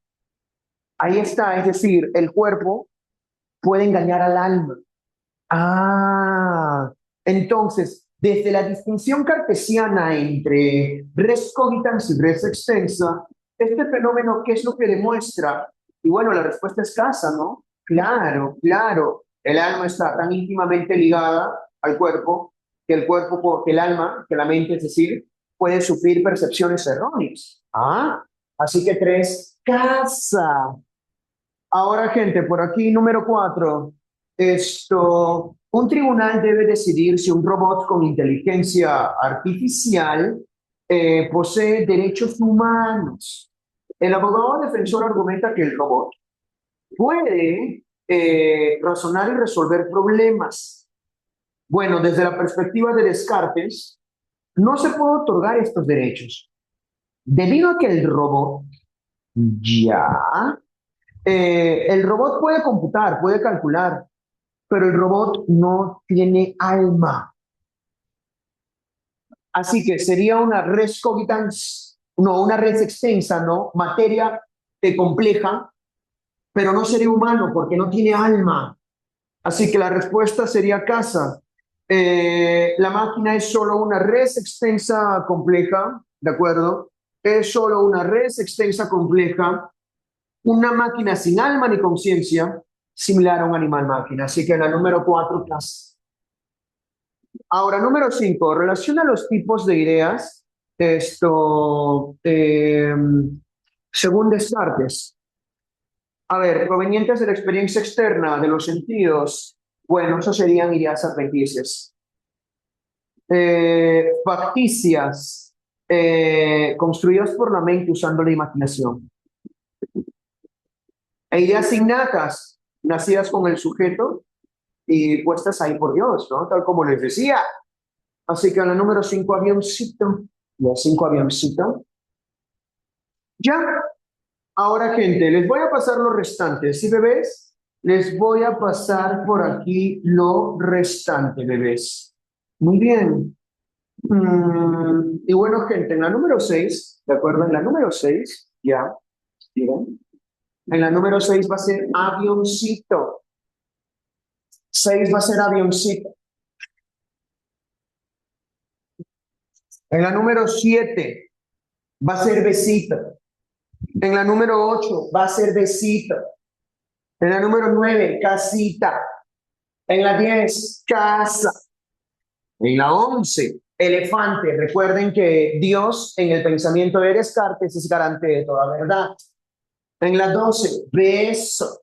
Ahí está, es decir, el cuerpo puede engañar al alma. Ah, entonces, desde la distinción cartesiana entre res cogitans y res extensa, este fenómeno, ¿qué es lo que demuestra? Y bueno, la respuesta es casa, ¿no? Claro, claro. El alma está tan íntimamente ligada al cuerpo que el cuerpo, que el alma, que la mente, es decir, puede sufrir percepciones erróneas. Ah, así que tres, casa. Ahora, gente, por aquí, número 4. Un tribunal debe decidir si un robot con inteligencia artificial posee derechos humanos. El abogado defensor argumenta que el robot puede razonar y resolver problemas. Bueno, desde la perspectiva de Descartes, no se puede otorgar estos derechos, debido a que el robot ya el robot puede computar, puede calcular, pero el robot no tiene alma. Así que sería una res cogitans, no, una res extensa, ¿no? Materia compleja, pero no sería humano porque no tiene alma. Así que la respuesta sería casa. La máquina es solo una res extensa compleja, ¿de acuerdo? Es solo una res extensa compleja, una máquina sin alma ni conciencia, similar a un animal máquina. Así que la número 4, casa. Ahora, número 5, relaciona los tipos de ideas, esto, según Descartes. A ver, provenientes de la experiencia externa, de los sentidos, bueno, eso serían ideas adventicias. Facticias, construidas por la mente usando la imaginación. E ideas innatas, nacidas con el sujeto y puestas ahí por Dios, ¿no? Tal como les decía. Así que en la número 5 avioncito. La 5 avioncito. Ya. Ahora, gente, les voy a pasar los restantes. ¿Sí, bebés? Les voy a pasar por aquí lo restante, bebés. Muy bien. Y bueno, gente, en la número 6, ¿de acuerdo? En la número 6, ya, miren. En la número 6 va a ser avioncito. 6 va a ser avioncito. En la número 7 va a ser besito. En la número 8 va a ser besito. En la número 9, casita. En la 10, casa. En la 11, elefante. Recuerden que Dios, en el pensamiento de Descartes, es garante de toda verdad. En la 12, beso.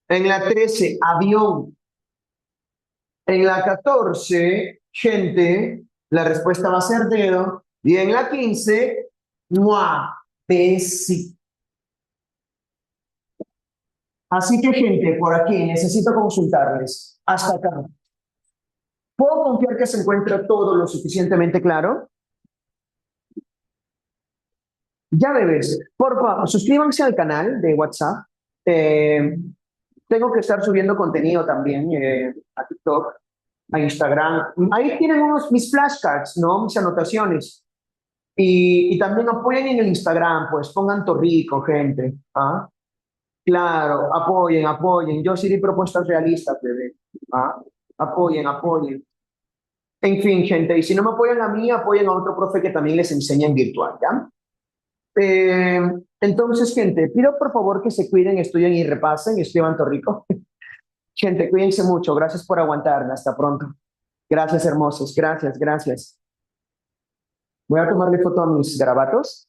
En la 13, avión. En la 14, gente, la respuesta va a ser dedo. Y en la 15, ¡mua! Besito. Así que, gente, por aquí necesito consultarles. Hasta acá. ¿Puedo confiar que se encuentra todo lo suficientemente claro? Ya, bebés, por favor, suscríbanse al canal de WhatsApp. Eh, Tengo que estar subiendo contenido también a TikTok, a Instagram. Ahí tienen mis flashcards, ¿no? Mis anotaciones. Y también apoyen en el Instagram, pues pongan Torrico, gente. ¿Ah? Claro, apoyen, apoyen. Yo sí di propuestas realistas, bebé. ¿Ah? Apoyen, apoyen. En fin, gente, y si no me apoyan a mí, apoyen a otro profe que también les enseña en virtual, ¿ya? Eh, entonces, gente, pido por favor que se cuiden, estudien y repasen, escriban Torrico. Gente, cuídense mucho, gracias por aguantarme, hasta pronto. Gracias, hermosos, gracias, gracias. Voy a tomarle foto a mis garabatos.